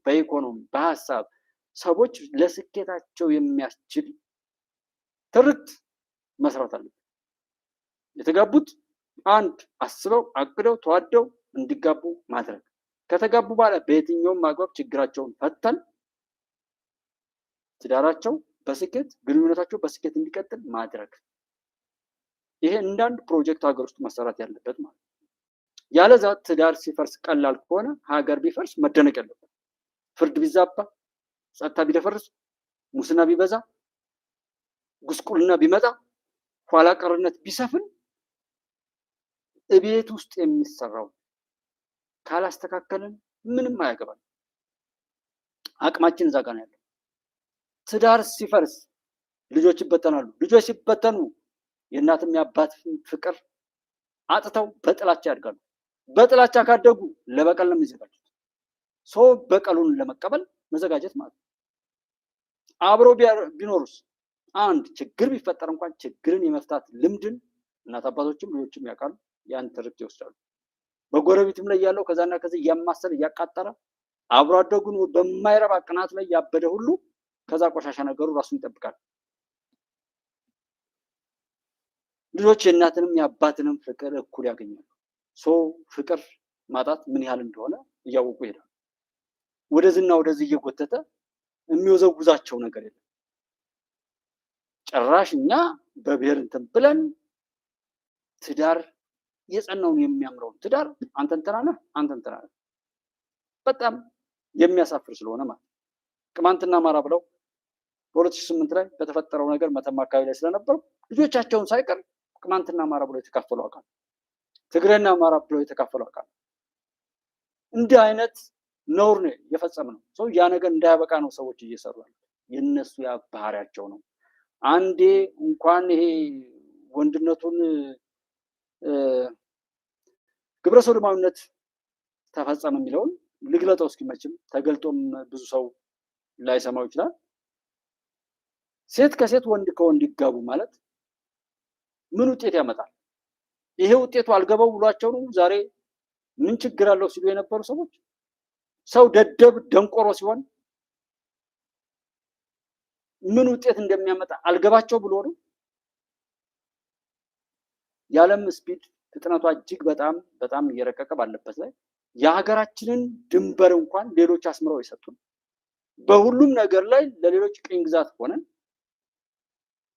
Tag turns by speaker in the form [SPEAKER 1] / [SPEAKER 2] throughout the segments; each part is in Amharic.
[SPEAKER 1] በኢኮኖሚ በሐሳብ ሰዎች ለስኬታቸው የሚያስችል ትርክት መስራት አለበት። የተጋቡት አንድ አስበው አቅደው ተዋደው እንዲጋቡ ማድረግ፣ ከተጋቡ በኋላ በየትኛውም አግባብ ችግራቸውን ፈተን ትዳራቸው በስኬት ግንኙነታቸው በስኬት እንዲቀጥል ማድረግ። ይሄ እንዳንድ ፕሮጀክት ሀገር ውስጥ መሰራት ያለበት ማለት ነው። ያለዛ ትዳር ሲፈርስ ቀላል ከሆነ ሀገር ቢፈርስ መደነቅ ያለበት፣ ፍርድ ቢዛባ፣ ጸጥታ ቢደፈርስ፣ ሙስና ቢበዛ፣ ጉስቁልና ቢመጣ፣ ኋላ ቀርነት ቢሰፍን እቤት ውስጥ የሚሰራው ካላስተካከልን ምንም አያገባል። አቅማችን እዛ ጋር ነው ያለው። ትዳር ሲፈርስ ልጆች ይበተናሉ። ልጆች ሲበተኑ የእናትም የአባት ፍቅር አጥተው በጥላቻ ያድጋሉ። በጥላቻ ካደጉ ለበቀል ነው የሚዘጋጁት። ሰው በቀሉን ለመቀበል መዘጋጀት ማለት ነው። አብሮ ቢኖሩስ አንድ ችግር ቢፈጠር እንኳን ችግርን የመፍታት ልምድን እናት አባቶችም ልጆችም ያውቃሉ። ያን ትርክት ይወስዳሉ። በጎረቤትም ላይ ያለው ከዛና ከዚህ እያማሰል እያቃጠረ አብሮ አደጉን በማይረባ ቅናት ላይ ያበደ ሁሉ ከዛ ቆሻሻ ነገሩ ራሱን ይጠብቃል። ልጆች የእናትንም የአባትንም ፍቅር እኩል ያገኛሉ። ሰው ፍቅር ማጣት ምን ያህል እንደሆነ እያወቁ ይሄዳሉ። ወደዚህና ወደዚህ እየጎተተ የሚወዘውዛቸው ነገር የለም። ጭራሽ እኛ በብሔር እንትን ብለን ትዳር የጸናውን የሚያምረውን ትዳር አንተ እንትና ነህ አንተ እንትና ነህ በጣም የሚያሳፍር ስለሆነ ማለት ቅማንትና አማራ ብለው በ2008 ላይ በተፈጠረው ነገር መተማ አካባቢ ላይ ስለነበሩ ልጆቻቸውን ሳይቀር ቅማንትና አማራ ብለው የተካፈሉ አካል፣ ትግሬና አማራ ብለው የተካፈሉ አካል እንዲህ አይነት ነውር ነው የፈጸመ ነው። ሰው ያ ነገር እንዳያበቃ ነው ሰዎች እየሰሩ ያሉት። የነሱ ያ ባህሪያቸው ነው። አንዴ እንኳን ይሄ ወንድነቱን ግብረ ሰዶማዊነት ተፈጸመ የሚለውን ልግለጠው እስኪ። መቼም ተገልጦም ብዙ ሰው ላይሰማው ይችላል። ሴት ከሴት ወንድ ከወንድ ይጋቡ ማለት ምን ውጤት ያመጣል? ይሄ ውጤቱ አልገባው ብሏቸው ነው ዛሬ ምን ችግር አለው ሲሉ የነበሩ ሰዎች። ሰው ደደብ ደንቆሮ ሲሆን ምን ውጤት እንደሚያመጣ አልገባቸው ብሎ ነው። የዓለም ስፒድ ፍጥነቷ እጅግ በጣም በጣም እየረቀቀ ባለበት ላይ የሀገራችንን ድንበር እንኳን ሌሎች አስምረው የሰጡን፣ በሁሉም ነገር ላይ ለሌሎች ቅኝ ግዛት ሆነን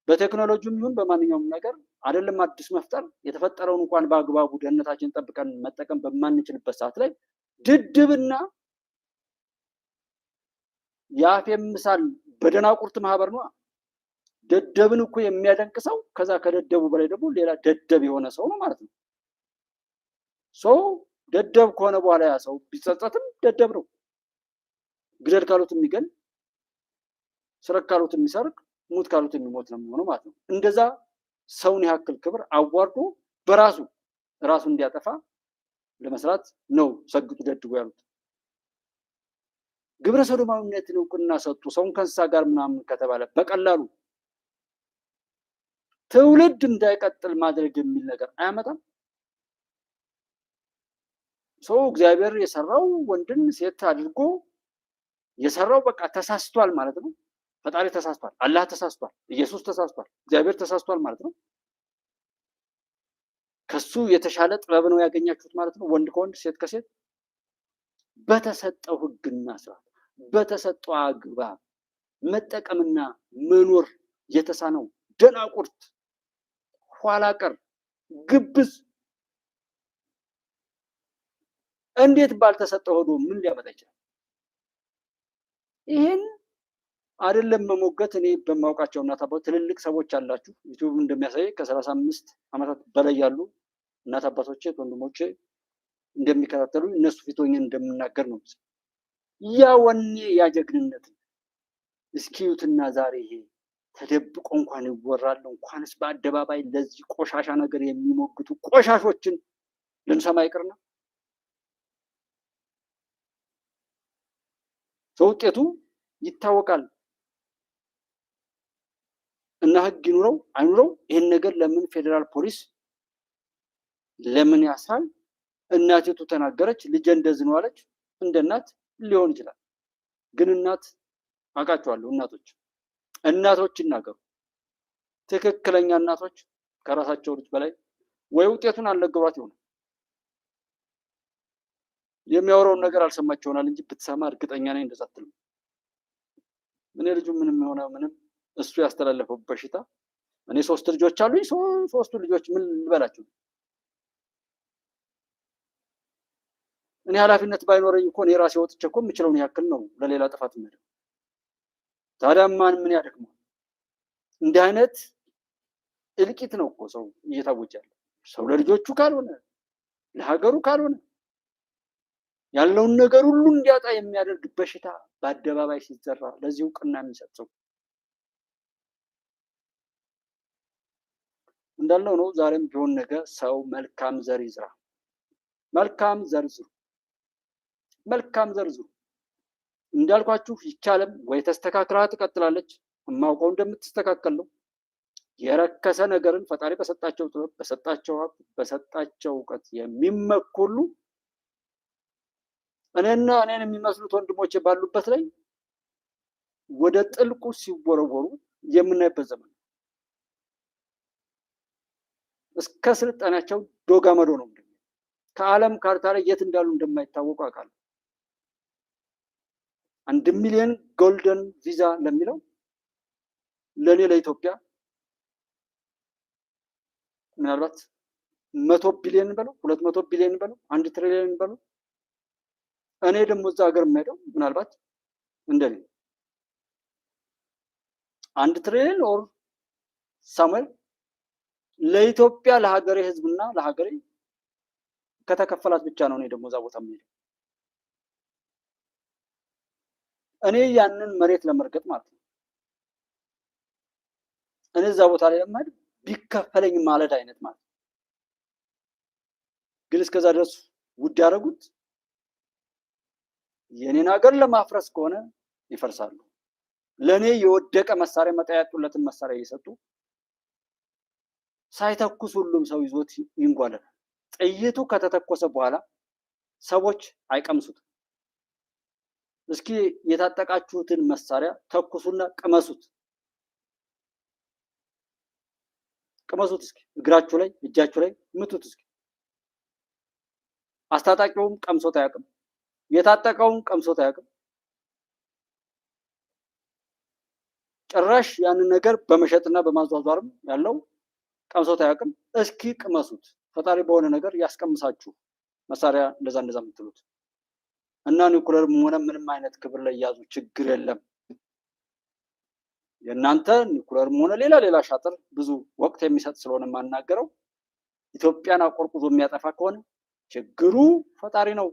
[SPEAKER 1] በቴክኖሎጂም ይሁን በማንኛውም ነገር አይደለም አዲስ መፍጠር የተፈጠረውን እንኳን በአግባቡ ደህንነታችንን ጠብቀን መጠቀም በማንችልበት ሰዓት ላይ ድድብና የአፍ ምሳል በደናቁርት ማህበር ነው። ደደብን እኮ የሚያደንቅ ሰው ከዛ ከደደቡ በላይ ደግሞ ሌላ ደደብ የሆነ ሰው ነው ማለት ነው። ሰው ደደብ ከሆነ በኋላ ያ ሰው ቢጸጸትም ደደብ ነው። ግደል ካሉት የሚገል፣ ስረቅ ካሉት የሚሰርቅ፣ ሙት ካሉት የሚሞት ነው የሚሆነው ማለት ነው። እንደዛ ሰውን ያክል ክብር አዋርዶ በራሱ ራሱን እንዲያጠፋ ለመስራት ነው ሰግጡ ደድቡ ያሉት። ግብረ ሰዶማዊነትን እውቅና ሰጡ ሰውን ከእንስሳ ጋር ምናምን ከተባለ በቀላሉ ትውልድ እንዳይቀጥል ማድረግ የሚል ነገር አያመጣም። ሰው እግዚአብሔር የሰራው ወንድን ሴት አድርጎ የሰራው በቃ ተሳስቷል ማለት ነው። ፈጣሪ ተሳስቷል፣ አላህ ተሳስቷል፣ ኢየሱስ ተሳስቷል፣ እግዚአብሔር ተሳስቷል ማለት ነው። ከሱ የተሻለ ጥበብ ነው ያገኛችሁት ማለት ነው። ወንድ ከወንድ ሴት ከሴት በተሰጠው ሕግና ስርዓት በተሰጠው አግባብ መጠቀምና መኖር የተሳነው ደናቁርት፣ ኋላ ቀር፣ ግብዝ እንዴት ባልተሰጠው ሆዶ ምን ሊያመጣ ይችላል? ይሄን አይደለም መሞገት። እኔ በማውቃቸው እናት አባቶች ትልልቅ ሰዎች አላችሁ ዩቲዩብ እንደሚያሳይ ከ35 ዓመታት በላይ ያሉ እናት አባቶቼ ወንድሞቼ እንደሚከታተሉ እነሱ ፊት ሆኜ እንደምናገር ነው። ያ ወኔ ያ ጀግንነት እስኪዩትና ዛሬ ይሄ ተደብቆ እንኳን ይወራል። እንኳንስ በአደባባይ ለዚህ ቆሻሻ ነገር የሚሞግቱ ቆሻሾችን ልንሰማ ይቅርና ውጤቱ ይታወቃል። እና ህግ ይኑረው አይኑረው ይሄን ነገር ለምን ፌደራል ፖሊስ ለምን ያስራል? እናቲቱ ተናገረች፣ ልጅ እንደዚህ ነው አለች። እንደ እናት ሊሆን ይችላል። ግን እናት አውቃቸዋለሁ። እናቶች ይናገሩ። ትክክለኛ እናቶች ከራሳቸው ልጅ በላይ ወይ ውጤቱን አልነገሯት ይሆናል፣ የሚያወራውን ነገር አልሰማች ይሆናል እንጂ ብትሰማ እርግጠኛ ነኝ እንደዛ አትልም። እኔ ልጁ ምንም የሆነ ምንም እሱ ያስተላለፈው በሽታ እኔ 3 ልጆች አሉኝ። 3ቱ ልጆች ምን ልበላቸው? እኔ ኃላፊነት ባይኖረኝ እኮ እኔ ራሴ ወጥቼ እኮ የምችለውን ያክል ነው ለሌላ ጥፋት የሚሄደው። ታዲያ ምን ያደክማል? እንዲህ አይነት እልቂት ነው እኮ ሰው እየታወጀ ያለው። ሰው ለልጆቹ ካልሆነ ለሀገሩ ካልሆነ ያለውን ነገር ሁሉ እንዲያጣ የሚያደርግ በሽታ በአደባባይ ሲዘራ ለዚህ እውቅና የሚሰጥ ሰው እንዳለው ነው። ዛሬም ቢሆን ነገ ሰው መልካም ዘር ይዝራ። መልካም ዘር ዝሩ። መልካም ዘር ዝሩ። እንዳልኳችሁ ይቻለም ወይ ተስተካክላ ትቀጥላለች። የማውቀው እንደምትስተካከል ነው። የረከሰ ነገርን ፈጣሪ በሰጣቸው ጥበብ፣ በሰጣቸው ሀብት፣ በሰጣቸው እውቀት የሚመኩሉ እኔን የሚመስሉት ወንድሞቼ ባሉበት ላይ ወደ ጥልቁ ሲወረወሩ የምናይበት ዘመን ነው። እስከ ስልጣኔያቸው ዶጋመዶ ነው። ከዓለም ካርታ ላይ የት እንዳሉ እንደማይታወቁ አውቃለሁ። 1 ሚሊዮን ጎልደን ቪዛ ለሚለው ለኔ ለኢትዮጵያ ምናልባት 100 ቢሊዮን በለው 200 ቢሊዮን በለው 1 ትሪሊዮን በለው እኔ ደግሞ እዛ ሀገር የምሄደው ምናልባት እንደኔ 1 ትሪሊዮን ኦር ሳሙኤል ለኢትዮጵያ ለሀገሬ ህዝብና ለሀገሬ ከተከፈላት ብቻ ነው። እኔ ደግሞ እዛ ቦታ የምሄደው እኔ ያንን መሬት ለመርገጥ ማለት ነው። እኔ እዛ ቦታ ላይ ለማሄድ ቢከፈለኝ ማለት አይነት ማለት ነው። ግን እስከዛ ድረስ ውድ ያደረጉት የኔን ሀገር ለማፍረስ ከሆነ ይፈርሳሉ። ለኔ የወደቀ መሳሪያ መጣያጡለትን መሳሪያ እየሰጡ ሳይተኩስ ሁሉም ሰው ይዞት ይንጓለላል። ጥይቱ ከተተኮሰ በኋላ ሰዎች አይቀምሱት። እስኪ የታጠቃችሁትን መሳሪያ ተኩሱና ቅመሱት። ቅመሱት እስኪ እግራችሁ ላይ እጃችሁ ላይ ምቱት እስኪ። አስታጣቂውም ቀምሶት አያውቅም፣ የታጠቀውም ቀምሶት አያውቅም። ጭራሽ ያንን ነገር በመሸጥና በማዟዟርም ያለው ቀምሶት አያውቅም። እስኪ ቅመሱት። ፈጣሪ በሆነ ነገር ያስቀምሳችሁ መሳሪያ እንደዛ የምትሉት እና ኒውክሌርም ሆነ ምንም አይነት ክብር ላይ ያዙ፣ ችግር የለም። የእናንተ ኒውክሌርም ሆነ ሌላ ሻጥር ብዙ ወቅት የሚሰጥ ስለሆነ የማናገረው ኢትዮጵያን አቆርቁዞ የሚያጠፋ ከሆነ ችግሩ ፈጣሪ ነው።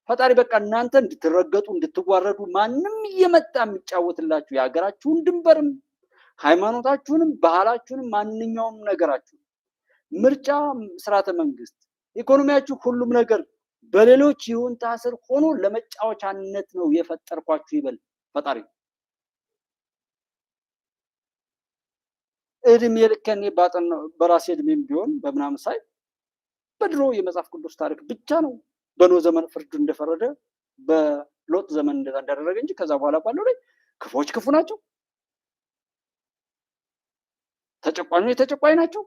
[SPEAKER 1] ፈጣሪ በቃ እናንተ እንድትረገጡ እንድትዋረዱ ማንም እየመጣ የሚጫወትላችሁ የሀገራችሁን ድንበርም ሃይማኖታችሁንም ባህላችሁንም ማንኛውም ነገራችሁ ምርጫ፣ ስርዓተ መንግስት፣ ኢኮኖሚያችሁ ሁሉም ነገር በሌሎች ይሁንታ ስር ሆኖ ለመጫወቻነት ነው የፈጠርኳችሁ ይበል ፈጣሪ። እድሜ ልኬን በራሴ እድሜም ቢሆን በምናምን ሳይ በድሮ የመጽሐፍ ቅዱስ ታሪክ ብቻ ነው በኖህ ዘመን ፍርድ እንደፈረደ በሎጥ ዘመን እንደዛ እንዳደረገ እንጂ ከዛ በኋላ ባለው ላይ ክፎች ክፉ ናቸው፣ ተጨቋኞች ተጨቋኝ ናቸው።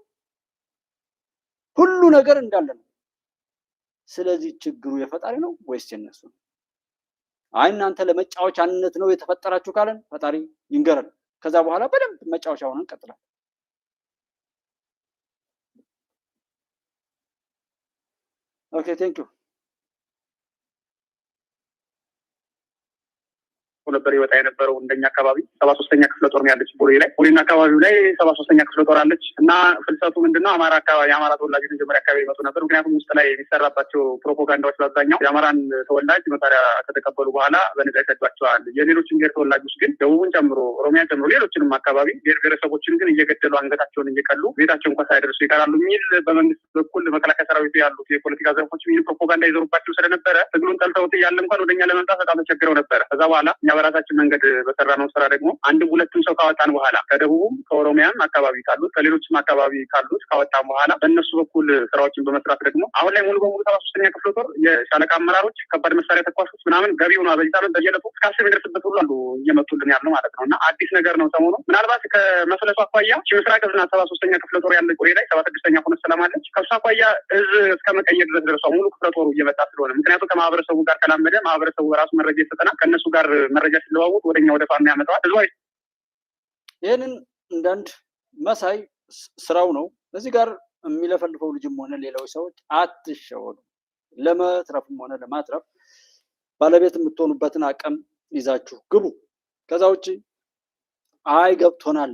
[SPEAKER 1] ሁሉ ነገር እንዳለ ነው። ስለዚህ ችግሩ የፈጣሪ ነው ወይስ የነሱ ነው? አይ እናንተ ለመጫወቻነት ነው የተፈጠራችሁ ካለን ፈጣሪ ይንገረን። ከዛ በኋላ በደንብ መጫወቻ ሆነን እንቀጥላለን። ኦኬ ቴንክ ዩ።
[SPEAKER 2] ነበር ይወጣ የነበረው እንደኛ አካባቢ 73ኛ ክፍለ ጦር ያለች ቦሌ ላይ ቦሌና አካባቢው ላይ 73ኛ ክፍለ ጦር አለች እና ፍልሰቱ ምንድነው አማራ አካባቢ የአማራ ተወላጆች መጀመሪያ አካባቢ ይመጡ ነበር። ምክንያቱም ውስጥ ላይ የሚሰራባቸው ፕሮፓጋንዳዎች በአብዛኛው የአማራን ተወላጅ መሳሪያ ከተቀበሉ በኋላ በነጻ ይሰዷቸዋል። የሌሎችን ብሔር ተወላጆች ግን ደቡብን ጨምሮ ኦሮሚያን ጨምሮ ሌሎችንም አካባቢ ብሔር ብሔረሰቦችን ግን እየገደሉ አንገታቸውን እየቀሉ ቤታቸው እንኳን ሳይደርሱ ይቀራሉ የሚል በመንግስት በኩል መከላከያ ሰራዊቱ ያሉት የፖለቲካ ዘርፎች የሚል ፕሮፓጋንዳ ይዘሩባቸው ስለነበረ ትግሉን ጠልተውት ያለ እንኳን ወደኛ ለመምጣት በጣም ተቸግረው ነበረ። ከዛ በኋላ እኛ በራሳችን መንገድ በሰራነው ስራ ደግሞ አንድም ሁለትም ሰው ካወጣን በኋላ ከደቡብም ከኦሮሚያም አካባቢ ካሉት ከሌሎችም አካባቢ ካሉት ካወጣን በኋላ በእነሱ በኩል ስራዎችን በመስራት ደግሞ አሁን ላይ ሙሉ በሙሉ 73ኛ ክፍለ ጦር የሻለቃ አመራሮች ከባድ መሳሪያ ተኳሾች ምናምን ገቢ ሆኗል። በዚህ ሳምንት በየዕለቱ እስከ 10 የሚደርስበት ሁሉ አሉ እየመጡልን ያሉ ማለት ነው። እና አዲስ ነገር ነው ሰሞኑ። ምናልባት ከመሰለቱ አኳያ ምስራቅ እዝና 73ኛ ክፍለ ጦር ያለ ቆሬ ላይ 76ኛ ሆነ ሰላማለች ከሱ አኳያ እዝ እስከ መቀየር ድረስ ደርሷል። ሙሉ ክፍለ ጦሩ እየመጣ ስለሆነ ምክንያቱም ከማህበረሰቡ ጋር ከላመደ ማህበረሰቡ በራሱ መረጃ ይሰጠናል። ከእነሱ ጋር መረጃ ሲለዋወጥ ወደኛ ወደ ፋኖ ያመጣዋል። ህዝባዊ
[SPEAKER 1] ይህንን እንዳንድ መሳይ ስራው ነው። እዚህ ጋር የሚለፈልፈው ልጅም ሆነ ሌላው ሰዎች አትሸወዱ። ለመትረፍም ሆነ ለማትረፍ ባለቤት የምትሆኑበትን አቅም ይዛችሁ ግቡ። ከዛ ውጭ አይ ገብቶናል፣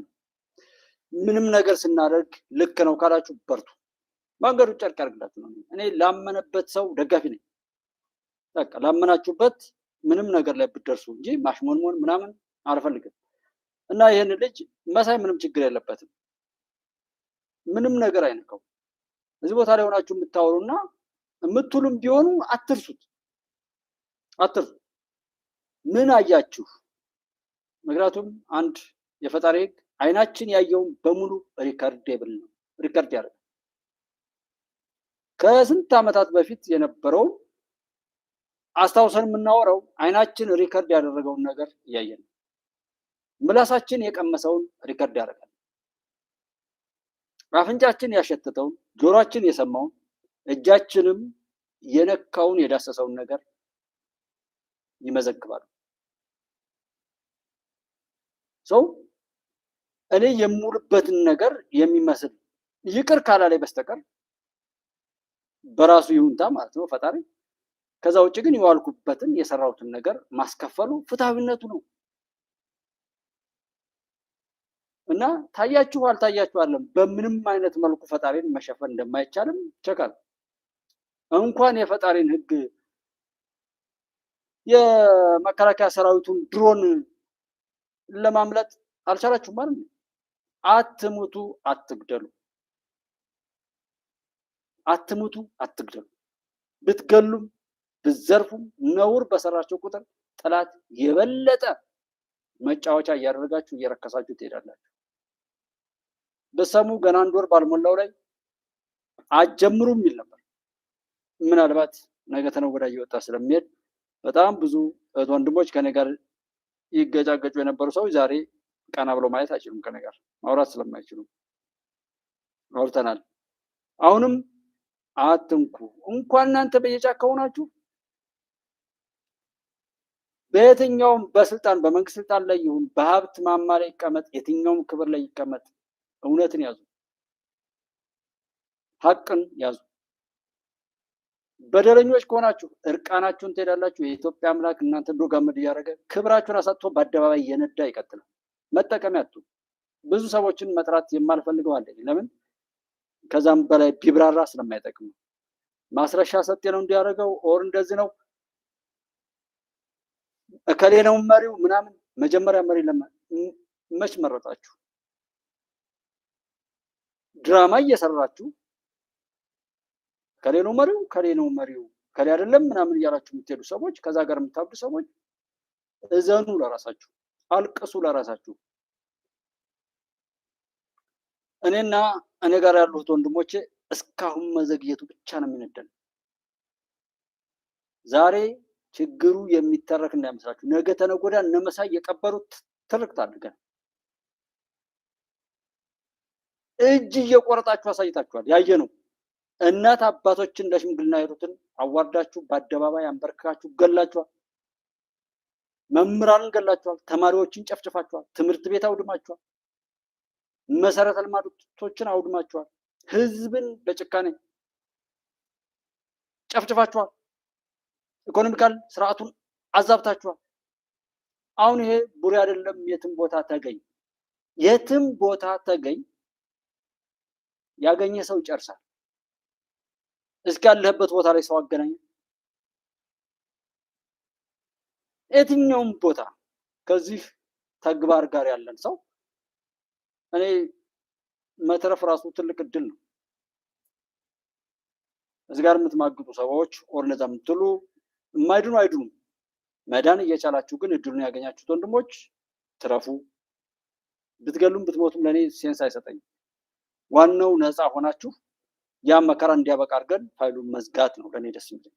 [SPEAKER 1] ምንም ነገር ስናደርግ ልክ ነው ካላችሁ በርቱ። መንገዱ ጨርቅ ያርግላችሁ ነው። እኔ ላመነበት ሰው ደጋፊ ነኝ። በቃ ላመናችሁበት ምንም ነገር ላይ ብትደርሱ እንጂ ማሽሞንሞን ምናምን አልፈልግም። እና ይህን ልጅ መሳይ ምንም ችግር የለበትም፣ ምንም ነገር አይነካው። እዚህ ቦታ ላይ ሆናችሁ የምታወሩና የምትሉም ቢሆኑ አትርሱት። ምን አያችሁ? ምክንያቱም አንድ የፈጣሪ ህግ አይናችን ያየውን በሙሉ ሪከርዴብል ነው፣ ሪከርድ ያደርጋል። ከስንት ዓመታት በፊት የነበረውን አስታውሰን የምናወራው አይናችን ሪከርድ ያደረገውን ነገር እያየን ነው። ምላሳችን የቀመሰውን ሪከርድ ያደርጋል። አፍንጫችን ያሸተተውን፣ ጆሮአችን የሰማውን፣ እጃችንም የነካውን የዳሰሰውን ነገር ይመዘግባሉ። ሰው እኔ የምውልበትን ነገር የሚመስል ይቅር ካላለኝ በስተቀር በራሱ ይሁንታ ማለት ነው ፈጣሪ። ከዛ ውጭ ግን የዋልኩበትን የሰራሁትን ነገር ማስከፈሉ ፍትሃዊነቱ ነው። እና ታያችሁ አልታያችሁ አለም በምንም አይነት መልኩ ፈጣሪን መሸፈን እንደማይቻልም ቸካል። እንኳን የፈጣሪን ህግ የመከላከያ ሰራዊቱን ድሮን ለማምለጥ አልቻላችሁም ማለት ነው። አትሙቱ፣ አትግደሉ። አትሙቱ፣ አትግደሉ። ብትገሉም ብትዘርፉም ነውር በሰራችሁ ቁጥር ጠላት የበለጠ መጫወቻ እያደረጋችሁ እየረከሳችሁ ትሄዳላችሁ። በሰሙ ገና አንድ ወር ባልሞላው ላይ አጀምሩ የሚል ነበር። ምናልባት ነገ ተነገ ወዲያ እየወጣ ስለሚሄድ በጣም ብዙ ወንድሞች ከኔ ጋር ይገጫገጩ የነበሩ ሰዎች ዛሬ ቀና ብለው ማየት አይችሉም። ከኔ ጋር ማውራት ስለማይችሉ አውርተናል። አሁንም አትንኩ። እንኳን እናንተ በየጫካው ናችሁ በየትኛውም በስልጣን በመንግስት ስልጣን ላይ ይሁን በሀብት ማማ ላይ ይቀመጥ፣ የትኛውም ክብር ላይ ይቀመጥ፣ እውነትን ያዙ፣ ሀቅን ያዙ። በደለኞች ከሆናችሁ እርቃናችሁን ትሄዳላችሁ። የኢትዮጵያ አምላክ እናንተ ዶግ አመድ እያደረገ ክብራችሁን አሳጥቶ በአደባባይ እየነዳ ይቀጥላል። መጠቀሚያ አትሁኑ። ብዙ ሰዎችን መጥራት የማልፈልገው አለኝ። ለምን? ከዛም በላይ ቢብራራ ስለማይጠቅም ነው። ማስረሻ ሰጤ ነው እንዲያደርገው ኦር እንደዚህ ነው እከሌ ነው መሪው ምናምን። መጀመሪያ መሪ መች መረጣችሁ? ድራማ እየሰራችሁ ከሌ ነው መሪው ከሌ ነው መሪው ከሌ አይደለም ምናምን እያላችሁ የምትሄዱ ሰዎች፣ ከዛ ጋር የምታብዱ ሰዎች እዘኑ ለራሳችሁ፣ አልቅሱ ለራሳችሁ። እኔና እኔ ጋር ያሉት ወንድሞቼ እስካሁን መዘግየቱ ብቻ ነው የሚነደን። ዛሬ ችግሩ የሚተረክ እንዳይመስላችሁ። ነገ ተነገ ወዲያ እነ መሳይ የቀበሩት ትርክት አድርገን እጅ እየቆረጣችሁ አሳይታችኋል። ያየ ነው። እናት አባቶችን ለሽምግልና የሄዱትን አዋርዳችሁ በአደባባይ አንበርክካችሁ ገላችኋል። መምህራንን ገላችኋል። ተማሪዎችን ጨፍጭፋችኋል። ትምህርት ቤት አውድማችኋል። መሰረተ ልማቶችን አውድማችኋል። ህዝብን በጭካኔ ጨፍጭፋችኋል። ኢኮኖሚካል ስርዓቱን አዛብታችኋል። አሁን ይሄ ቡሬ አይደለም። የትም ቦታ ተገኝ፣ የትም ቦታ ተገኝ፣ ያገኘ ሰው ይጨርሳል። እስኪ ያለህበት ቦታ ላይ ሰው አገናኝ። የትኛውም ቦታ ከዚህ ተግባር ጋር ያለን ሰው እኔ መትረፍ ራሱ ትልቅ እድል ነው። እዚህ ጋር የምትማግጡ ሰዎች ኦር ለዛ የምትሉ የማይድኑ አይድኑም። መዳን እየቻላችሁ ግን እድሉን ያገኛችሁት ወንድሞች ትረፉ። ብትገሉም ብትሞቱም ለእኔ ሴንስ አይሰጠኝም። ዋናው ነፃ ሆናችሁ ያ መከራ እንዲያበቃ አድርገን ፋይሉን መዝጋት ነው ለእኔ ደስ የሚለኝ።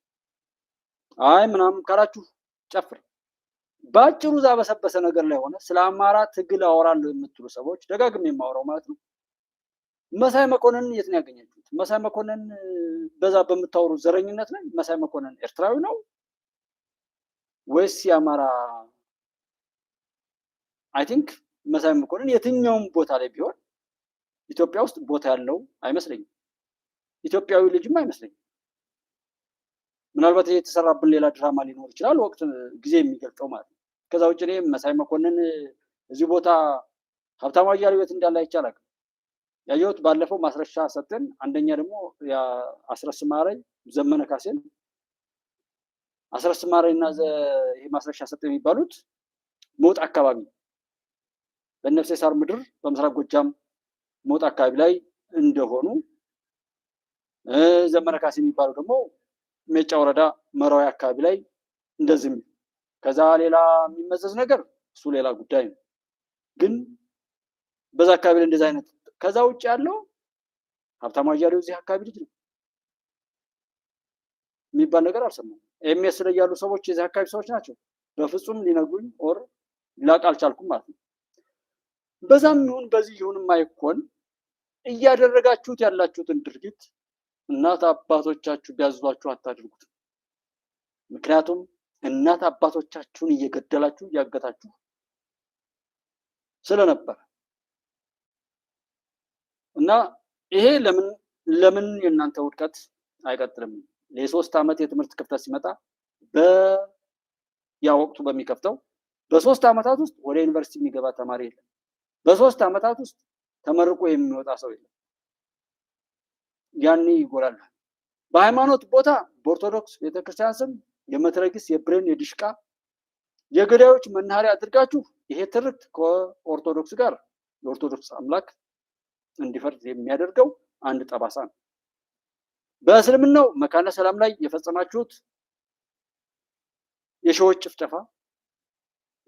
[SPEAKER 1] አይ ምናምን ካላችሁ ጨፍር። በአጭሩ እዛ በሰበሰ ነገር ላይ ሆነ ስለ አማራ ትግል አወራለሁ የምትሉ ሰዎች ደጋግሜ የማወራው ማለት ነው መሳይ መኮንን የት ነው ያገኛችሁት? መሳይ መኮንን በዛ በምታወሩ ዘረኝነት ላይ መሳይ መኮንን ኤርትራዊ ነው ወይስ የአማራ? አይ ቲንክ መሳይ መኮንን የትኛውም ቦታ ላይ ቢሆን ኢትዮጵያ ውስጥ ቦታ ያለው አይመስለኝም። ኢትዮጵያዊ ልጅም አይመስለኝም። ምናልባት የተሰራብን ሌላ ድራማ ሊኖር ይችላል፣ ወቅት ጊዜ የሚገልጠው ማለት ነው። ከዛ ውጭ እኔ መሳይ መኮንን እዚህ ቦታ ሀብታሙ አያሌው ቤት እንዳለ አይቻልም። ያየሁት ባለፈው ማስረሻ ሰጠን፣ አንደኛ ደግሞ አስረስ ማረኝ ዘመነ ካሴን አስረስ ማረኝ እና ይሄ ማስረሻ ሰጠን የሚባሉት ሞት አካባቢ በነፍሴ ሳር ምድር በምስራቅ ጎጃም ሞት አካባቢ ላይ እንደሆኑ፣ ዘመነ ካሴ የሚባለው ደግሞ ሜጫ ወረዳ መራዊ አካባቢ ላይ እንደዚህ። ከዛ ሌላ የሚመዘዝ ነገር እሱ ሌላ ጉዳይ ነው። ግን በዛ አካባቢ ላይ እንደዚህ አይነት ከዛ ውጭ ያለው ሀብታሙ አያሌው እዚህ አካባቢ ልጅ ነው የሚባል ነገር አልሰማሁም። ኤምኤስ ላይ ያሉ ሰዎች የዚህ አካባቢ ሰዎች ናቸው። በፍጹም ሊነግሩኝ ኦር ላቅ አልቻልኩም ማለት ነው። በዛም ይሁን በዚህ ይሁን የማይኮን እያደረጋችሁት ያላችሁትን ድርጊት እናት አባቶቻችሁ ቢያዟችሁ አታድርጉት። ምክንያቱም እናት አባቶቻችሁን እየገደላችሁ እያገታችሁ ስለነበር እና ይሄ ለምን የእናንተ ውድቀት አይቀጥልም? ለ3 ዓመት የትምህርት ክፍተት ሲመጣ ያ ወቅቱ በሚከፍተው በ3 ዓመታት ውስጥ ወደ ዩኒቨርሲቲ የሚገባ ተማሪ የለም። በ3 ዓመታት ውስጥ ተመርቆ የሚወጣ ሰው የለም። ያኔ ይጎላል። በሃይማኖት ቦታ በኦርቶዶክስ ቤተክርስቲያን ስም የመትረጊስ የብሬን የዲሽቃ የገዳዮች መናኸሪያ አድርጋችሁ ይሄ ትርክት ከኦርቶዶክስ ጋር የኦርቶዶክስ አምላክ እንዲፈርድ የሚያደርገው አንድ ጠባሳ ነው። በእስልምናው መካነ ሰላም ላይ የፈጸማችሁት የሺዎች ጭፍጨፋ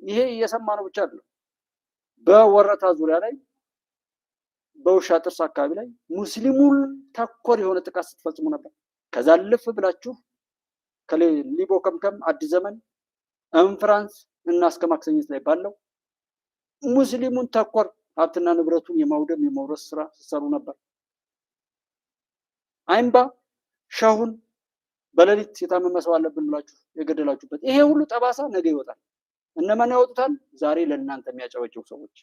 [SPEAKER 1] ይሄ እየሰማነው ብቻ አይደለም። በወረታ ዙሪያ ላይ በውሻ ጥርስ አካባቢ ላይ ሙስሊሙን ተኮር የሆነ ጥቃት ስትፈጽሙ ነበር። ከዛ ልፍ ብላችሁ ከሊቦ ከምከም አዲስ ዘመን እንፍራንስ እና እስከ ማክሰኝት ላይ ባለው ሙስሊሙን ተኮር ሀብትና ንብረቱን የማውደም የመውረስ ስራ ሲሰሩ ነበር። አይምባ ሻሁን በሌሊት የታመመ ሰው አለብን ብላችሁ የገደላችሁበት ይሄ ሁሉ ጠባሳ ነገ ይወጣል። እነማን ያወጡታል? ዛሬ ለእናንተ የሚያጨበጭቡ ሰዎች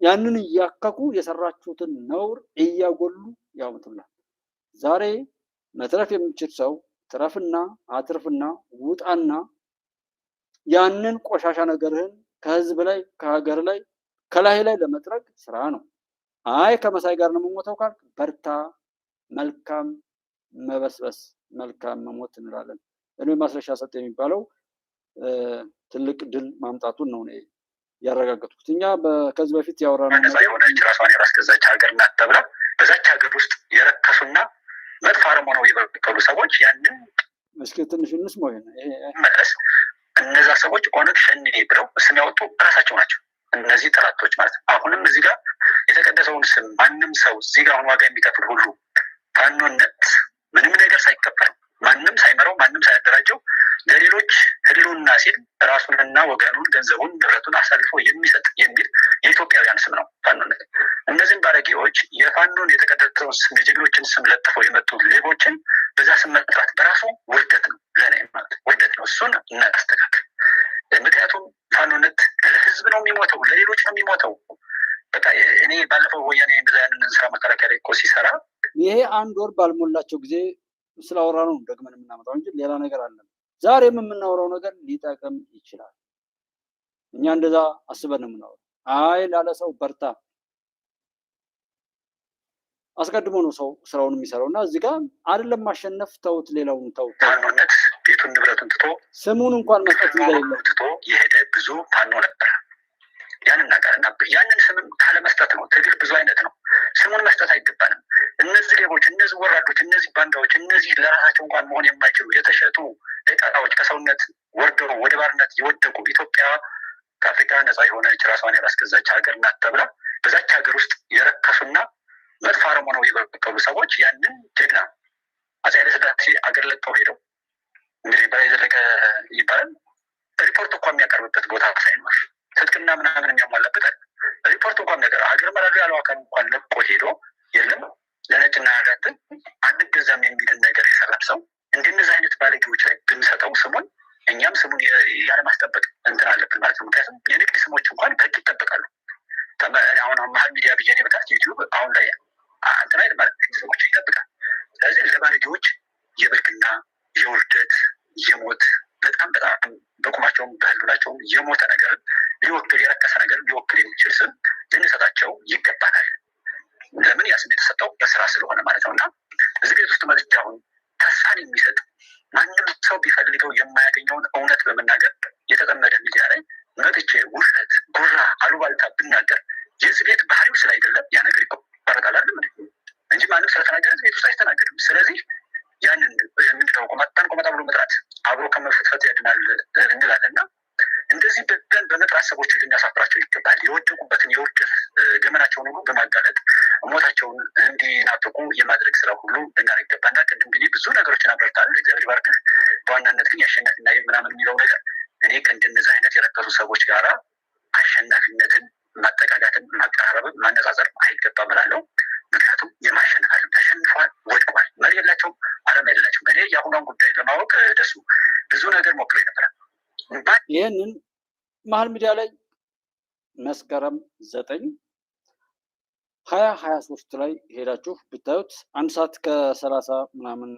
[SPEAKER 1] ያንን እያከኩ የሰራችሁትን ነውር እያጎሉ ያወጡላል። ዛሬ መትረፍ የሚችል ሰው ትረፍና አትርፍና ውጣና ያንን ቆሻሻ ነገርህን ከህዝብ ላይ ከሀገር ላይ ከላይ ላይ ለመጥረግ ስራ ነው። አይ ከመሳይ ጋር ነው የምሞተው ካልክ በርታ፣ መልካም መበስበስ፣ መልካም መሞት እንላለን። እኔ ማስረሻ ሰጥ የሚባለው ትልቅ ድል ማምጣቱን ነው እኔ ያረጋገጥኩት። እኛ ከዚህ በፊት ያወራነው
[SPEAKER 2] ነፃ የሆነች ራሷን የራስ ገዛች ሀገር ናት ተብላ በዛች ሀገር ውስጥ የረከሱና መጥፎ አርሞ ነው የበቀሉ ሰዎች ያንን
[SPEAKER 1] እስኪ ትንሽ እንስማው።
[SPEAKER 2] መለስ እነዛ ሰዎች ኦነግ ሸኔ ብለው ስም ያወጡ እራሳቸው ናቸው። እነዚህ ጠላቶች ማለት ነው። አሁንም እዚህ ጋር የተቀደሰውን ስም ማንም ሰው እዚህ ጋር አሁን ዋጋ የሚከፍል ሁሉ ፋኖነት ምንም ነገር ሳይከፈል ማንም ሳይመራው ማንም ሳያደራጀው ለሌሎች ህልውና ሲል ራሱንና ወገኑን ገንዘቡን ንብረቱን አሳልፎ የሚሰጥ የሚል የኢትዮጵያውያን ስም ነው ፋኖነት። እነዚህም ባለጌዎች የፋኖን የተቀደሰውን ስም የጀግኖችን ስም ለጥፈው የመጡ ሌቦችን በዛ ስም መጥራት በራሱ ውርደት ነው፣ ለእኔ ማለት ውርደት ነው። እሱን እናስተካክል። ምክንያቱም ፋኖነት ለህዝብ ነው የሚሞተው፣ ለሌሎች ነው የሚሞተው። በቃ እኔ ባለፈው ወያኔ እንደዛ ያንን ስራ መከላከያ ላይ እኮ ሲሰራ
[SPEAKER 1] ይሄ 1 ወር ባልሞላቸው ጊዜ ስላወራ ነው ደግመን የምናመጣው እንጂ ሌላ ነገር አለ። ዛሬም የምናወራው ነገር ሊጠቅም ይችላል። እኛ እንደዛ አስበን ነው የምናወራው። አይ ላለ ሰው በርታ አስቀድሞ ነው ሰው ስራውን የሚሰራው እና እዚህ ጋር አይደለም ማሸነፍ ተውት፣ ሌላውን ተውት።
[SPEAKER 2] ፋኖነት ቤቱን ንብረቱን ትቶ
[SPEAKER 1] ስሙን እንኳን መስጠት እንደሌለው
[SPEAKER 2] ትቶ የሄደ ብዙ ፋኖ ነበር። ያንን ነገር እና ያንን ስምም ካለመስጠት ነው። ትግል ብዙ አይነት ነው። ስሙን መስጠት አይገባንም። እነዚህ ሌቦች፣ እነዚህ ወራዶች፣ እነዚህ ባንዳዎች፣ እነዚህ ለራሳቸው እንኳን መሆን የማይችሉ የተሸጡ እቃዎች ከሰውነት ወርደው ወደ ባርነት የወደቁ ኢትዮጵያ ከአፍሪካ ነፃ የሆነች ራሷን ያላስገዛች ሀገር ናት ተብላ በዛች ሀገር ውስጥ የረከሱና መጥፎ አረሞ ነው የበቀሉ ሰዎች ያንን ጀግና አፄ ኃይለሥላሴ አገር ለቀው ሄደው እንግዲህ በላይ ዘለቀ ይባላል ሪፖርት እንኳ የሚያቀርብበት ቦታ ሳይኖር ትጥቅና ምናምን የሚያሟላበት ሪፖርት እንኳን ነገር ሀገር መራሉ ያለው አካል እንኳን ለቆ ሄዶ የለም ለነጭና ያጋትን አንገዛም የሚልን ነገር የሰራን ሰው እንደነዚህ አይነት ባለጌዎች ላይ ብንሰጠው ስሙን እኛም ስሙን ያለማስጠበቅ እንትን አለብን ማለት ነው። ምክንያቱም የንግድ ስሞች እንኳን በህግ ይጠበቃሉ። አሁን መሀል ሚዲያ ብዬ በታት ዩቲዩብ አሁን ላይ እንትን አይደል ማለት ስሞች ይጠብቃል። ስለዚህ ለባለጌዎች የብልግና የውርደት የሞት በጣም በቁማቸውም በህሉናቸውም የሞተ ነገር ሊወክል የረከሰ ነገር ሊወክል የሚችል ስም ልንሰጣቸው ይገባናል። ለምን ያ ስም የተሰጠው በስራ ስለሆነ ማለት ነው። እና እዚህ ቤት ውስጥ መጥቼ አሁን ተስፋን የሚሰጥ ማንም ሰው ቢፈልገው የማያገኘውን እውነት በመናገር የተጠመደ ሚዲያ ላይ መጥቼ ውሸት፣ ጉራ፣ አሉባልታ ብናገር የዚህ ቤት ባህሪው ስላይደለም ያ ነገር ይቆረጣል እንጂ ማንም ስለተናገረ እዚህ ቤት ውስጥ አይስተናገድም። ስለዚህ ያንን የምንለው ቆመጣን ቆመጣ ብሎ መጥራት አብሮ ከመፈትፈት ያድናል እንላለን እና እንደዚህ ብለን በመጥራት ሰዎችን ልናሳፍራቸው ይገባል። የወደቁበትን የውርደት ገመናቸውን ሁሉ በማጋለጥ ሞታቸውን እንዲናፍቁ የማድረግ ስራ ሁሉ ልናደርግ ይገባና ቅድም እንግዲህ ብዙ ነገሮችን አብረርታል። እግዚአብሔር ባርክህ። በዋናነት ግን የአሸናፊና ምናምን የሚለው ነገር እኔ ከእንደነዚህ አይነት የረከሱ ሰዎች ጋራ አሸናፊነትን ማጠቃጋትን ማቀራረብን ማነጻጸር አይገባም እላለሁ። ምክንያቱም የማሸነፋትን ተሸንፏል፣ ወድቋል፣ መሪ የላቸውም፣ አላማ የላቸውም። እኔ የአሁኗን ጉዳይ ለማወቅ ደሱ ብዙ ነገር ሞክሬ ነበረ።
[SPEAKER 1] ይህንን መሀል ሚዲያ ላይ መስከረም 9/2023 ላይ ሄዳችሁ ብታዩት 1 ሰዓት ከ30 ምናምን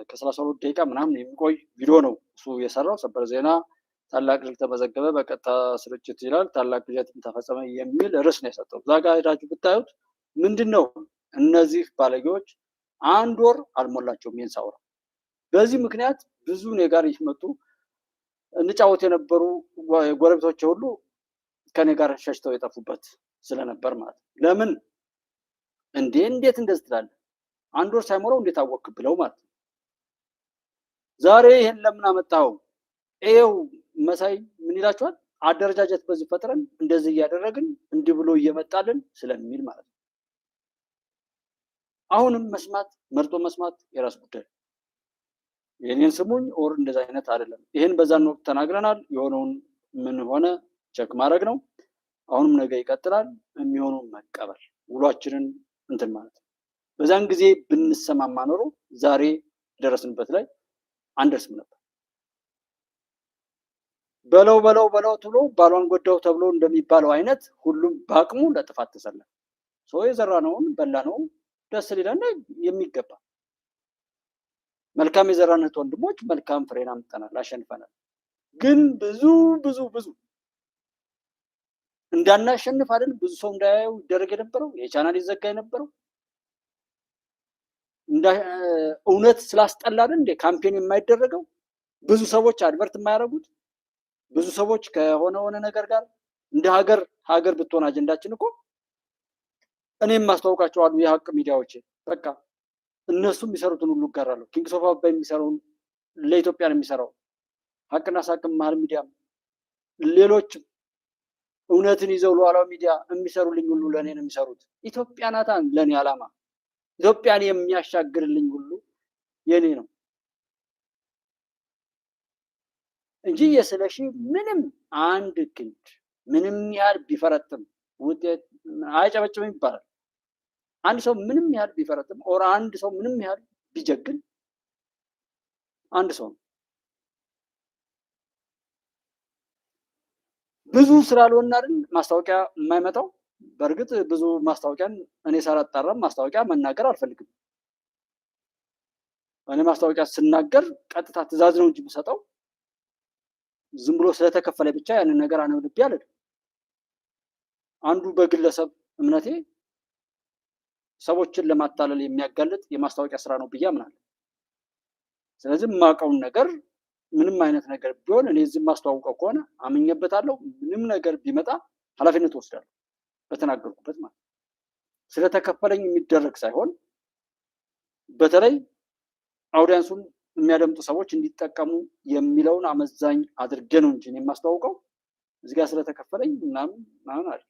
[SPEAKER 1] ከ32 ደቂቃ ምናምን የሚቆይ ቪዲዮ ነው እሱ የሰራው። ሰበር ዜና ታላቅ ድል ተመዘገበ በቀጥታ ስርጭት ይላል። ታላቅ ልደት ተፈጸመ የሚል ርዕስ ነው የሰጠው። እዛ ጋር ሄዳችሁ ብታዩት ምንድን ነው እነዚህ ባለጌዎች 1 ወር አልሞላቸውም ይህን ሳውራ። በዚህ ምክንያት ብዙ እኔ ጋር ይመጡ እንጫወት የነበሩ ጎረቤቶች ሁሉ ከኔ ጋር ሸሽተው የጠፉበት ስለነበር ማለት ነው። ለምን እንዴት እንደዚህ ትላለህ? 1 ወር ሳይሞላው እንዴት አወክ ብለው ማለት ነው። ዛሬ ይሄን ለምን አመጣው? ይኸው መሳይ ምን ይላችኋል? አደረጃጀት በዚህ ፈጥረን እንደዚህ እያደረግን እንዲህ ብሎ እየመጣልን ስለሚል ማለት ነው። አሁንም መስማት መርጦ መስማት የራስ ጉዳይ። የኔን ስሙኝ ኦር እንደዛ አይነት አይደለም። ይሄን በዛን ወቅት ተናግረናል። የሆነውን ምን ሆነ ቸክ ማድረግ ነው። አሁንም ነገ ይቀጥላል። የሚሆነውን መቀበል ውሏችንን እንትን ማለት ነው። በዛን ጊዜ ብንሰማማ ኖሮ ዛሬ ደረስንበት ላይ አንደርስም ነበር። በለው ትሎ ባሏን ጎዳው ተብሎ እንደሚባለው አይነት ሁሉም በአቅሙ ለጥፋት ተሰለፈ። ሰው የዘራነውን በላነው ደስ ሊለን የሚገባ መልካም የዘራነት ወንድሞች መልካም ፍሬን አምጥተናል፣ አሸንፈናል። ግን ብዙ እንዳናሸንፍ አይደል ብዙ ሰው እንዳያየው ይደረግ የነበረው የቻናል ይዘጋ የነበረው እውነት ስላስጠላን እንደ ካምፔን የማይደረገው ብዙ ሰዎች አድቨርት የማያደርጉት ብዙ ሰዎች ከሆነ ነገር ጋር እንደ ሀገር ብትሆን አጀንዳችን እኮ እኔም ማስተዋወቃቸው አሉ የሀቅ ሚዲያዎች በቃ እነሱ የሚሰሩትን ሁሉ ይጋራሉ። ኪንግስ ኦፍ አባይ የሚሰራውን ለኢትዮጵያ ነው የሚሰራው። ሀቅና ሳቅም መሀል ሚዲያም ሌሎች እውነትን ይዘው ለዋላው ሚዲያ የሚሰሩልኝ ሁሉ ለእኔ ነው የሚሰሩት። ኢትዮጵያ ናታ ለእኔ ዓላማ። ኢትዮጵያን የሚያሻግርልኝ ሁሉ የኔ ነው እንጂ የስለሺ ምንም አንድ ክንድ ምንም ያህል ቢፈረጥም ውጤት አይጨበጭብም ይባላል። አንድ ሰው ምንም ያህል ቢፈረጥም ኦር አንድ ሰው ምንም ያህል ቢጀግን አንድ ሰው ብዙ ስላልሆነ አይደል ማስታወቂያ የማይመጣው። በእርግጥ ብዙ ማስታወቂያን እኔ ሳላጣራም ማስታወቂያ መናገር አልፈልግም። እኔ ማስታወቂያ ስናገር ቀጥታ ትዕዛዝ ነው እንጂ የምሰጠው ዝም ብሎ ስለተከፈለ ብቻ ያንን ነገር አነብልብ ያለ አንዱ በግለሰብ እምነቴ ሰዎችን ለማታለል የሚያጋልጥ የማስታወቂያ ስራ ነው ብዬ አምናለሁ። ስለዚህ የማውቀውን ነገር ምንም አይነት ነገር ቢሆን እኔ እዚህ ማስተዋወቀው ከሆነ አምኜበታለሁ። ምንም ነገር ቢመጣ ኃላፊነት ወስዳለሁ በተናገርኩበት ማለት ስለተከፈለኝ የሚደረግ ሳይሆን በተለይ አውዲያንሱን የሚያደምጡ ሰዎች እንዲጠቀሙ የሚለውን አመዛኝ አድርጌ ነው እንጂ የማስተዋውቀው እዚህ ጋር ስለተከፈለኝ ምናምን አለ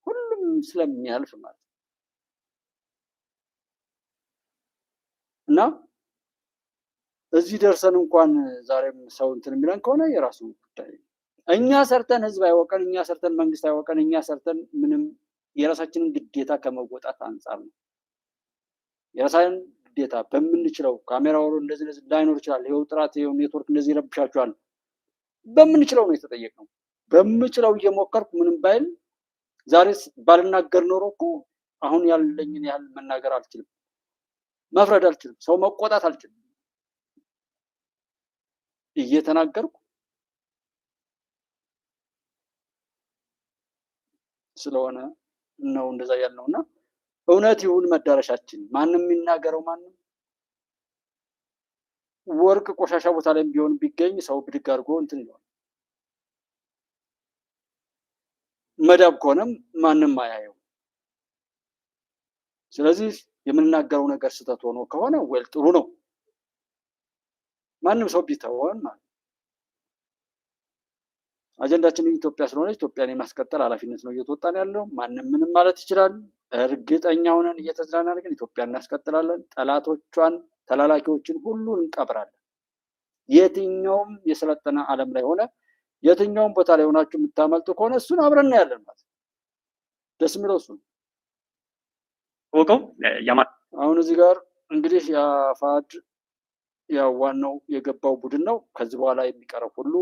[SPEAKER 1] ሁሉም ስለሚያልፍ ማለት እና እዚህ ደርሰን እንኳን ዛሬም ሰው እንትን የሚለን ከሆነ የራሱ ጉዳይ እኛ ሰርተን ህዝብ አይወቀን እኛ ሰርተን መንግስት አይወቀን እኛ ሰርተን ምንም የራሳችንን ግዴታ ከመወጣት አንጻር ነው የራሳችንን ግዴታ በምንችለው ካሜራ ወሮ እንደዚህ ላይኖር ይችላል ይሄው ጥራት ይሄው ኔትወርክ እንደዚህ ይረብሻቸዋል በምንችለው ነው የተጠየቅነው በምንችለው እየሞከርኩ ምንም ባይል ዛሬ ባልናገር ኖሮ እኮ አሁን ያለኝን ያህል መናገር አልችልም መፍረድ አልችልም ሰው መቆጣት አልችልም እየተናገርኩ ስለሆነ ነው እንደዛ ያልነውና እውነት ይሁን መዳረሻችን ማንንም የሚናገረው ማንንም ወርቅ ቆሻሻ ቦታ ላይ ቢሆን ቢገኝ ሰው ብድግ አድርጎ እንትን ይላል መዳብ ከሆነም ማንንም አያየው ስለዚህ የምንናገረው ነገር ስህተት ሆኖ ከሆነ ወል ጥሩ ነው ማንም ሰው ቢተወን ማለት አጀንዳችን ኢትዮጵያ ስለሆነ ኢትዮጵያን የማስቀጠል ኃላፊነት ነው እየተወጣን ያለው ማንም ምንም ማለት ይችላል እርግጠኛ ሆነን እየተዝናናን ግን ኢትዮጵያን እናስቀጥላለን ጠላቶቿን ተላላኪዎችን ሁሉ እንቀብራለን የትኛውም የሰለጠነ ዓለም ላይ ሆነ የትኛውም ቦታ ላይ ሆናችሁ የምታመልጡ ከሆነ እሱን አብረን ያለን ማለት ደስ የሚለው እሱ
[SPEAKER 2] ወቀው
[SPEAKER 1] አሁን እዚህ ጋር እንግዲህ የአፋድ ያው ዋናው የገባው ቡድን ነው ከዚህ በኋላ የሚቀረው ሁሉ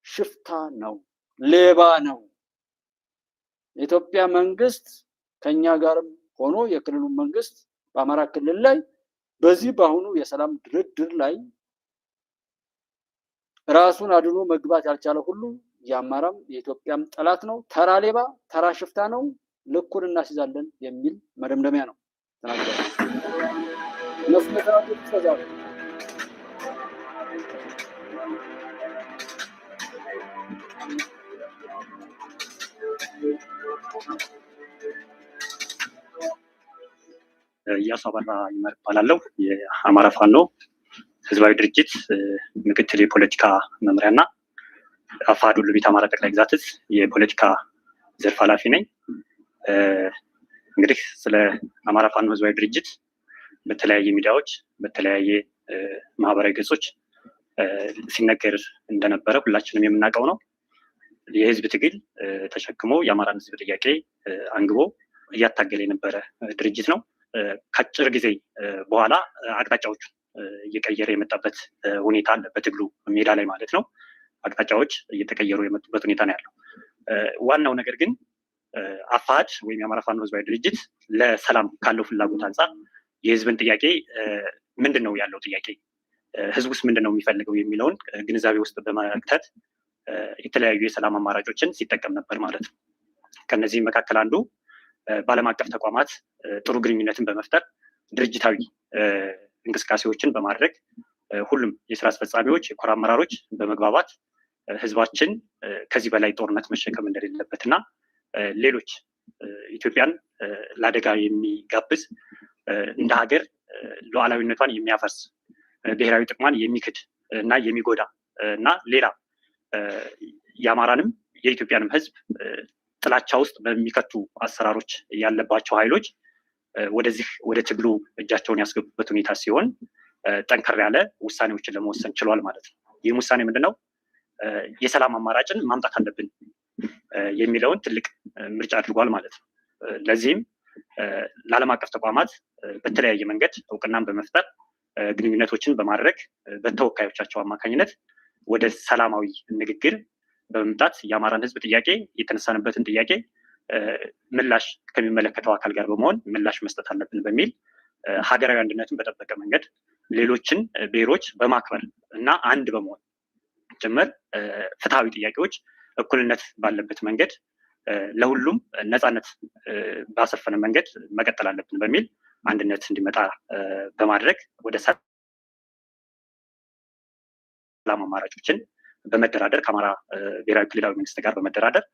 [SPEAKER 1] ሽፍታ ነው ሌባ ነው የኢትዮጵያ መንግስት ከኛ ጋርም ሆኖ የክልሉ መንግስት በአማራ ክልል ላይ በዚህ በአሁኑ የሰላም ድርድር ላይ ራሱን አድኖ መግባት ያልቻለ ሁሉ የአማራም የኢትዮጵያም ጠላት ነው ተራ ሌባ ተራ ሽፍታ ነው ልኩን እናስይዛለን የሚል መደምደሚያ ነው ተናገረ ነፍስ ተናገሩ ተዛው
[SPEAKER 3] ያሳባራ ይመርባላለው የአማራ ፋኖ ህዝባዊ ድርጅት ምክትል የፖለቲካ መምሪያና አፋድ ሁሉቢት አማራ ጠቅላይ ግዛት የፖለቲካ ዘርፍ ኃላፊ ነኝ። እንግዲህ ስለ አማራ ፋኖ ህዝባዊ ድርጅት በተለያየ ሚዲያዎች በተለያየ ማህበራዊ ገጾች ሲነገር እንደነበረ ሁላችንም የምናውቀው ነው። የህዝብ ትግል ተሸክሞ የአማራን ህዝብ ጥያቄ አንግቦ እያታገለ የነበረ ድርጅት ነው። ከአጭር ጊዜ በኋላ አቅጣጫዎቹ እየቀየረ የመጣበት ሁኔታ አለ። በትግሉ ሜዳ ላይ ማለት ነው። አቅጣጫዎች እየተቀየሩ የመጡበት ሁኔታ ነው ያለው። ዋናው ነገር ግን አፋድ ወይም የአማራ ፋኖ ህዝባዊ ድርጅት ለሰላም ካለው ፍላጎት አንጻር የህዝብን ጥያቄ ምንድን ነው ያለው ጥያቄ ህዝቡስ ምንድን ነው የሚፈልገው የሚለውን ግንዛቤ ውስጥ በመክተት የተለያዩ የሰላም አማራጮችን ሲጠቀም ነበር ማለት ነው። ከነዚህ መካከል አንዱ በዓለም አቀፍ ተቋማት ጥሩ ግንኙነትን በመፍጠር ድርጅታዊ እንቅስቃሴዎችን በማድረግ ሁሉም የስራ አስፈጻሚዎች የኮር አመራሮች በመግባባት ህዝባችን ከዚህ በላይ ጦርነት መሸከም እንደሌለበት እና ሌሎች ኢትዮጵያን ለአደጋ የሚጋብዝ እንደ ሀገር ሉዓላዊነቷን የሚያፈርስ ብሔራዊ ጥቅሟን የሚክድ እና የሚጎዳ እና ሌላ የአማራንም የኢትዮጵያንም ህዝብ ጥላቻ ውስጥ በሚከቱ አሰራሮች ያለባቸው ኃይሎች ወደዚህ ወደ ትግሉ እጃቸውን ያስገቡበት ሁኔታ ሲሆን ጠንከር ያለ ውሳኔዎችን ለመወሰን ችሏል ማለት ነው። ይህም ውሳኔ ምንድነው? የሰላም አማራጭን ማምጣት አለብን የሚለውን ትልቅ ምርጫ አድርጓል ማለት ነው። ለዚህም ለዓለም አቀፍ ተቋማት በተለያየ መንገድ እውቅናን በመፍጠር ግንኙነቶችን በማድረግ በተወካዮቻቸው አማካኝነት ወደ ሰላማዊ ንግግር በመምጣት የአማራን ህዝብ ጥያቄ የተነሳንበትን ጥያቄ ምላሽ ከሚመለከተው አካል ጋር በመሆን ምላሽ መስጠት አለብን በሚል ሀገራዊ አንድነትን በጠበቀ መንገድ ሌሎችን ብሔሮች በማክበር እና አንድ በመሆን ጭምር ፍትሃዊ ጥያቄዎች እኩልነት ባለበት መንገድ ለሁሉም ነፃነት ባሰፈነ መንገድ መቀጠል አለብን በሚል አንድነት እንዲመጣ በማድረግ ወደ ሰላም አማራጮችን በመደራደር ከአማራ ብሔራዊ ክልላዊ መንግስት ጋር በመደራደር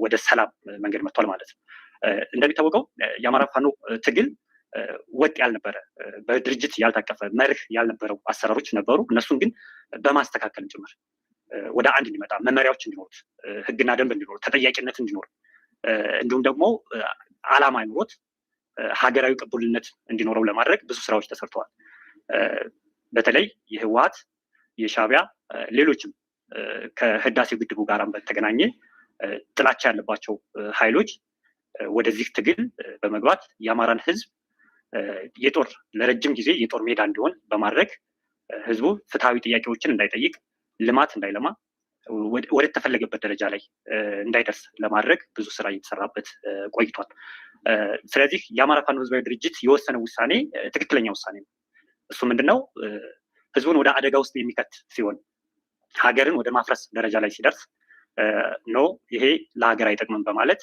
[SPEAKER 3] ወደ ሰላም መንገድ መጥቷል ማለት ነው። እንደሚታወቀው የአማራ ፋኖ ትግል ወጥ ያልነበረ በድርጅት ያልታቀፈ መርህ ያልነበረው አሰራሮች ነበሩ። እነሱን ግን በማስተካከል ጭምር ወደ አንድ እንዲመጣ መመሪያዎች እንዲኖሩት፣ ህግና ደንብ እንዲኖሩት፣ ተጠያቂነት እንዲኖር እንዲሁም ደግሞ ዓላማ ኑሮት ሀገራዊ ቅቡልነት እንዲኖረው ለማድረግ ብዙ ስራዎች ተሰርተዋል። በተለይ የህወሓት የሻዕቢያ ሌሎችም ከህዳሴው ግድቡ ጋር በተገናኘ ጥላቻ ያለባቸው ኃይሎች ወደዚህ ትግል በመግባት የአማራን ህዝብ የጦር ለረጅም ጊዜ የጦር ሜዳ እንዲሆን በማድረግ ህዝቡ ፍትሐዊ ጥያቄዎችን እንዳይጠይቅ፣ ልማት እንዳይለማ፣ ወደ ተፈለገበት ደረጃ ላይ እንዳይደርስ ለማድረግ ብዙ ስራ እየተሰራበት ቆይቷል። ስለዚህ የአማራ ፋኖ ህዝባዊ ድርጅት የወሰነው ውሳኔ ትክክለኛ ውሳኔ ነው። እሱ ምንድነው? ህዝቡን ወደ አደጋ ውስጥ የሚከት ሲሆን ሀገርን ወደ ማፍረስ ደረጃ ላይ ሲደርስ ኖ ይሄ ለሀገር አይጠቅምም በማለት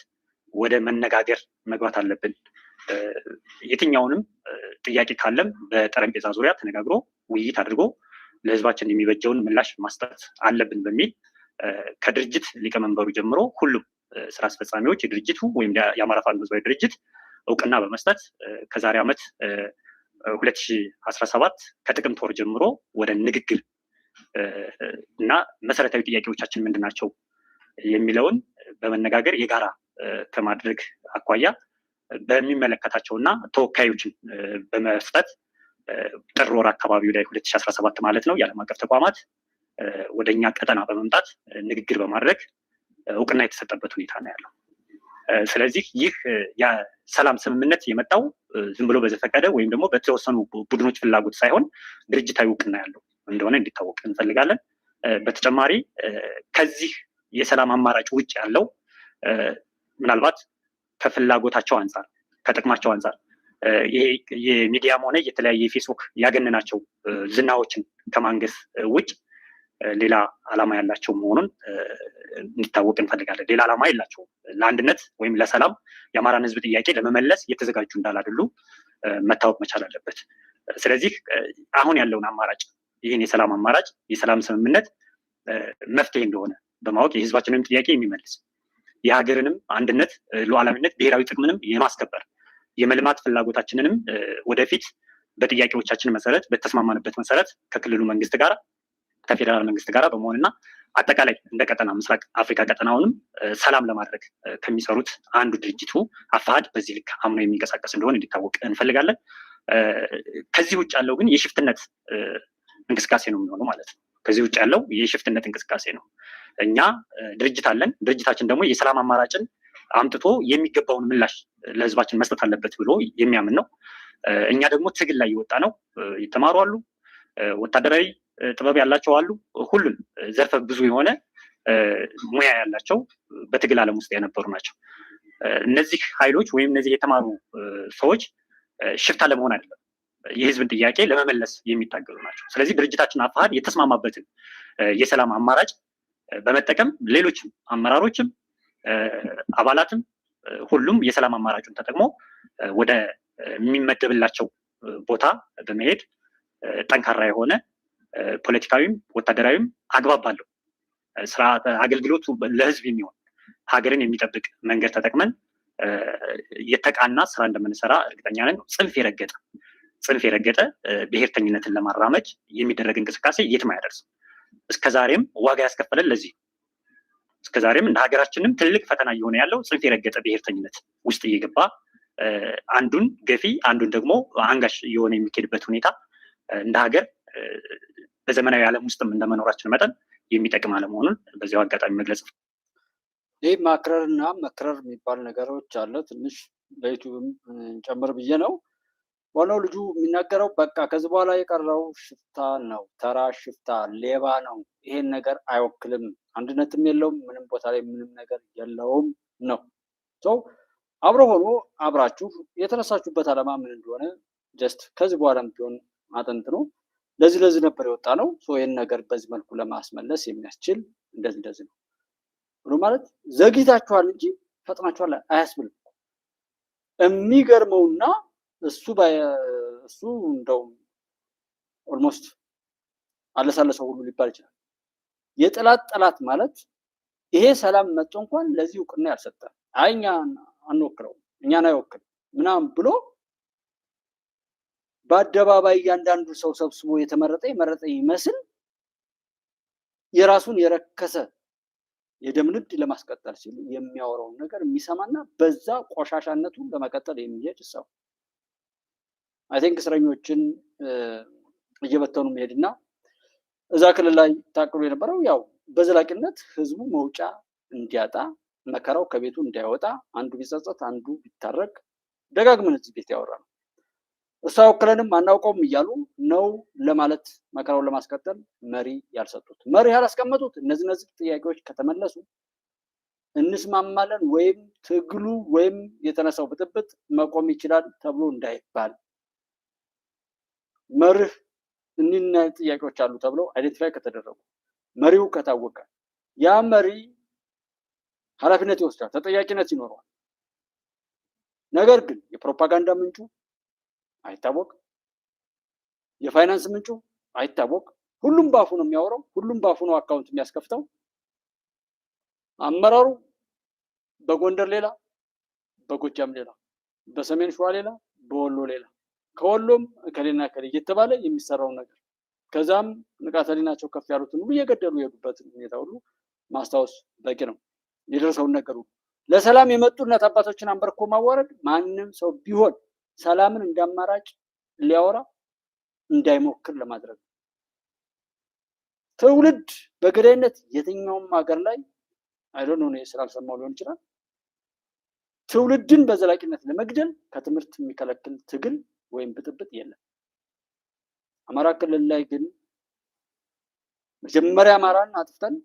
[SPEAKER 3] ወደ መነጋገር መግባት አለብን። የትኛውንም ጥያቄ ካለም በጠረጴዛ ዙሪያ ተነጋግሮ ውይይት አድርጎ ለህዝባችን የሚበጀውን ምላሽ መስጠት አለብን በሚል ከድርጅት ሊቀመንበሩ ጀምሮ ሁሉም ስራ አስፈጻሚዎች የድርጅቱ ወይም የአማራ ፋኖ ህዝባዊ ድርጅት እውቅና በመስጠት ከዛሬ ዓመት 2017 ከጥቅምት ወር ጀምሮ ወደ ንግግር እና መሰረታዊ ጥያቄዎቻችን ምንድን ናቸው የሚለውን በመነጋገር የጋራ ከማድረግ አኳያ በሚመለከታቸውና ተወካዮችን በመስጠት ጥር ወር አካባቢው ላይ 2017 ማለት ነው የዓለም አቀፍ ተቋማት ወደኛ ቀጠና በመምጣት ንግግር በማድረግ እውቅና የተሰጠበት ሁኔታ ነው ያለው። ስለዚህ ይህ የሰላም ስምምነት የመጣው ዝም ብሎ በዘፈቀደ ወይም ደግሞ በተወሰኑ ቡድኖች ፍላጎት ሳይሆን ድርጅታዊ እውቅና ያለው እንደሆነ እንዲታወቅ እንፈልጋለን። በተጨማሪ ከዚህ የሰላም አማራጭ ውጭ ያለው ምናልባት ከፍላጎታቸው አንጻር ከጥቅማቸው አንጻር ይሄ የሚዲያም ሆነ የተለያየ የፌስቡክ ያገነናቸው ዝናዎችን ከማንገስ ውጭ ሌላ ዓላማ ያላቸው መሆኑን እንዲታወቅ እንፈልጋለን። ሌላ ዓላማ የላቸውም። ለአንድነት ወይም ለሰላም የአማራን ህዝብ ጥያቄ ለመመለስ የተዘጋጁ እንዳላደሉ መታወቅ መቻል አለበት። ስለዚህ አሁን ያለውን አማራጭ ይህን የሰላም አማራጭ የሰላም ስምምነት መፍትሄ እንደሆነ በማወቅ የህዝባችንን ጥያቄ የሚመልስ የሀገርንም አንድነት፣ ሉዓላዊነት፣ ብሔራዊ ጥቅምንም የማስከበር የመልማት ፍላጎታችንንም ወደፊት በጥያቄዎቻችን መሰረት በተስማማንበት መሰረት ከክልሉ መንግስት ጋር ከፌዴራል መንግስት ጋር በመሆንና አጠቃላይ እንደ ቀጠና ምስራቅ አፍሪካ ቀጠናውንም ሰላም ለማድረግ ከሚሰሩት አንዱ ድርጅቱ አፋሕድ በዚህ ልክ አምኖ የሚንቀሳቀስ እንደሆነ እንዲታወቅ እንፈልጋለን። ከዚህ ውጭ ያለው ግን የሽፍትነት እንቅስቃሴ ነው የሚሆነው ማለት ነው። ከዚህ ውጭ ያለው የሽፍትነት እንቅስቃሴ ነው። እኛ ድርጅት አለን። ድርጅታችን ደግሞ የሰላም አማራጭን አምጥቶ የሚገባውን ምላሽ ለህዝባችን መስጠት አለበት ብሎ የሚያምን ነው። እኛ ደግሞ ትግል ላይ የወጣ ነው። የተማሩ አሉ፣ ወታደራዊ ጥበብ ያላቸው አሉ፣ ሁሉን ዘርፈ ብዙ የሆነ ሙያ ያላቸው በትግል ዓለም ውስጥ የነበሩ ናቸው። እነዚህ ኃይሎች ወይም እነዚህ የተማሩ ሰዎች ሽፍታ ለመሆን አይደለም፣ የህዝብን ጥያቄ ለመመለስ የሚታገሉ ናቸው። ስለዚህ ድርጅታችን አፋሕድ የተስማማበትን የሰላም አማራጭ በመጠቀም ሌሎችም አመራሮችም አባላትም ሁሉም የሰላም አማራጩን ተጠቅሞ ወደ የሚመደብላቸው ቦታ በመሄድ ጠንካራ የሆነ ፖለቲካዊም ወታደራዊም አግባብ ባለው ስርዓት አገልግሎቱ ለህዝብ የሚሆን ሀገርን የሚጠብቅ መንገድ ተጠቅመን የተቃና ስራ እንደምንሰራ እርግጠኛ ነን። ጽንፍ የረገጠ ብሔርተኝነትን ለማራመድ የሚደረግ እንቅስቃሴ የትም አያደርስም። እስከዛሬም ዋጋ ያስከፈለን ለዚህ እስከዛሬም እንደ ሀገራችንም ትልቅ ፈተና እየሆነ ያለው ጽንፍ የረገጠ ብሔርተኝነት ውስጥ እየገባ አንዱን ገፊ አንዱን ደግሞ አንጋሽ እየሆነ የሚኬድበት ሁኔታ እንደ ሀገር በዘመናዊ ዓለም ውስጥም እንደመኖራችን መጠን የሚጠቅም አለመሆኑን በዚያው አጋጣሚ መግለጽ።
[SPEAKER 1] ይህ ማክረር እና መክረር የሚባል ነገሮች አለ። ትንሽ ለዩቲዩብም ጨምር ብዬ ነው። ዋናው ልጁ የሚናገረው በቃ ከዚህ በኋላ የቀረው ሽፍታ ነው፣ ተራ ሽፍታ ሌባ ነው። ይሄን ነገር አይወክልም፣ አንድነትም የለውም፣ ምንም ቦታ ላይ ምንም ነገር የለውም ነው። ሰው አብሮ ሆኖ አብራችሁ የተነሳችሁበት ዓላማ ምን እንደሆነ ጀስት ከዚህ በኋላም ቢሆን አጠንጥኖ ለዚህ ነበር የወጣ ነው። ይህን ነገር በዚህ መልኩ ለማስመለስ የሚያስችል እንደዚህ ነው ብሎ ማለት ዘግይታችኋል እንጂ ፈጥናችኋል አያስብልም። የሚገርመውና እሱ እንደውም ኦልሞስት አለሳለሰው ሁሉ ሊባል ይችላል። የጠላት ጠላት ማለት ይሄ ሰላም መጥቶ እንኳን ለዚህ እውቅና ያልሰጠ እኛ አንወክለው እኛን አይወክልም ምናምን ብሎ በአደባባይ እያንዳንዱ ሰው ሰብስቦ የተመረጠ ይመስል የራሱን የረከሰ የደም ንግድ ለማስቀጠል ሲል የሚያወራውን ነገር የሚሰማና በዛ ቆሻሻነቱን ለመቀጠል የሚሄድ ሰው አይ ቲንክ እስረኞችን እየበተኑ መሄድና እዛ ክልል ላይ ታቅዶ የነበረው ያው በዘላቂነት ህዝቡ መውጫ እንዲያጣ መከራው ከቤቱ እንዳይወጣ አንዱ ቢጸጸት አንዱ ቢታረቅ ደጋግመን እዚህ ቤት ያወራ ነው። እሱ አይወክለንም አናውቀውም እያሉ ነው ለማለት መከራውን ለማስቀጠል መሪ ያልሰጡት መሪ ያላስቀመጡት እነዚህ ጥያቄዎች ከተመለሱ እንስማማለን ወይም ትግሉ ወይም የተነሳው ብጥብጥ መቆም ይችላል ተብሎ እንዳይባል መርህ እኒና ጥያቄዎች አሉ ተብለው አይደንቲፋይ ከተደረጉ መሪው ከታወቀ ያ መሪ ኃላፊነት ይወስዳል፣ ተጠያቂነት ይኖረዋል። ነገር ግን የፕሮፓጋንዳ ምንጩ አይታወቅ፣ የፋይናንስ ምንጩ አይታወቅ፣ ሁሉም ባፉ ነው የሚያወራው፣ ሁሉም ባፉ ነው አካውንት የሚያስከፍተው። አመራሩ በጎንደር ሌላ፣ በጎጃም ሌላ፣ በሰሜን ሸዋ ሌላ፣ በወሎ ሌላ፣ ከወሎም ከሌና ከሌ እየተባለ የሚሰራው ነገር ከዛም ንቃተ ህሊናቸው ከፍ ያሉትን ሁሉ እየገደሉ የሄዱበትን ሁኔታ ሁሉ ማስታወስ በቂ ነው። የደረሰውን ነገር ሁሉ ለሰላም የመጡ እናት አባቶችን አንበርኮ ማዋረድ ማንም ሰው ቢሆን ሰላምን እንዳማራጭ ሊያወራ እንዳይሞክር ለማድረግ ትውልድ በገዳይነት የትኛውም ሀገር ላይ አይዶን ነው ስላልሰማው ሊሆን ይችላል ትውልድን በዘላቂነት ለመግደል ከትምህርት የሚከለክል ትግል ወይም ብጥብጥ የለም። አማራ ክልል ላይ ግን መጀመሪያ አማራን አጥፍተን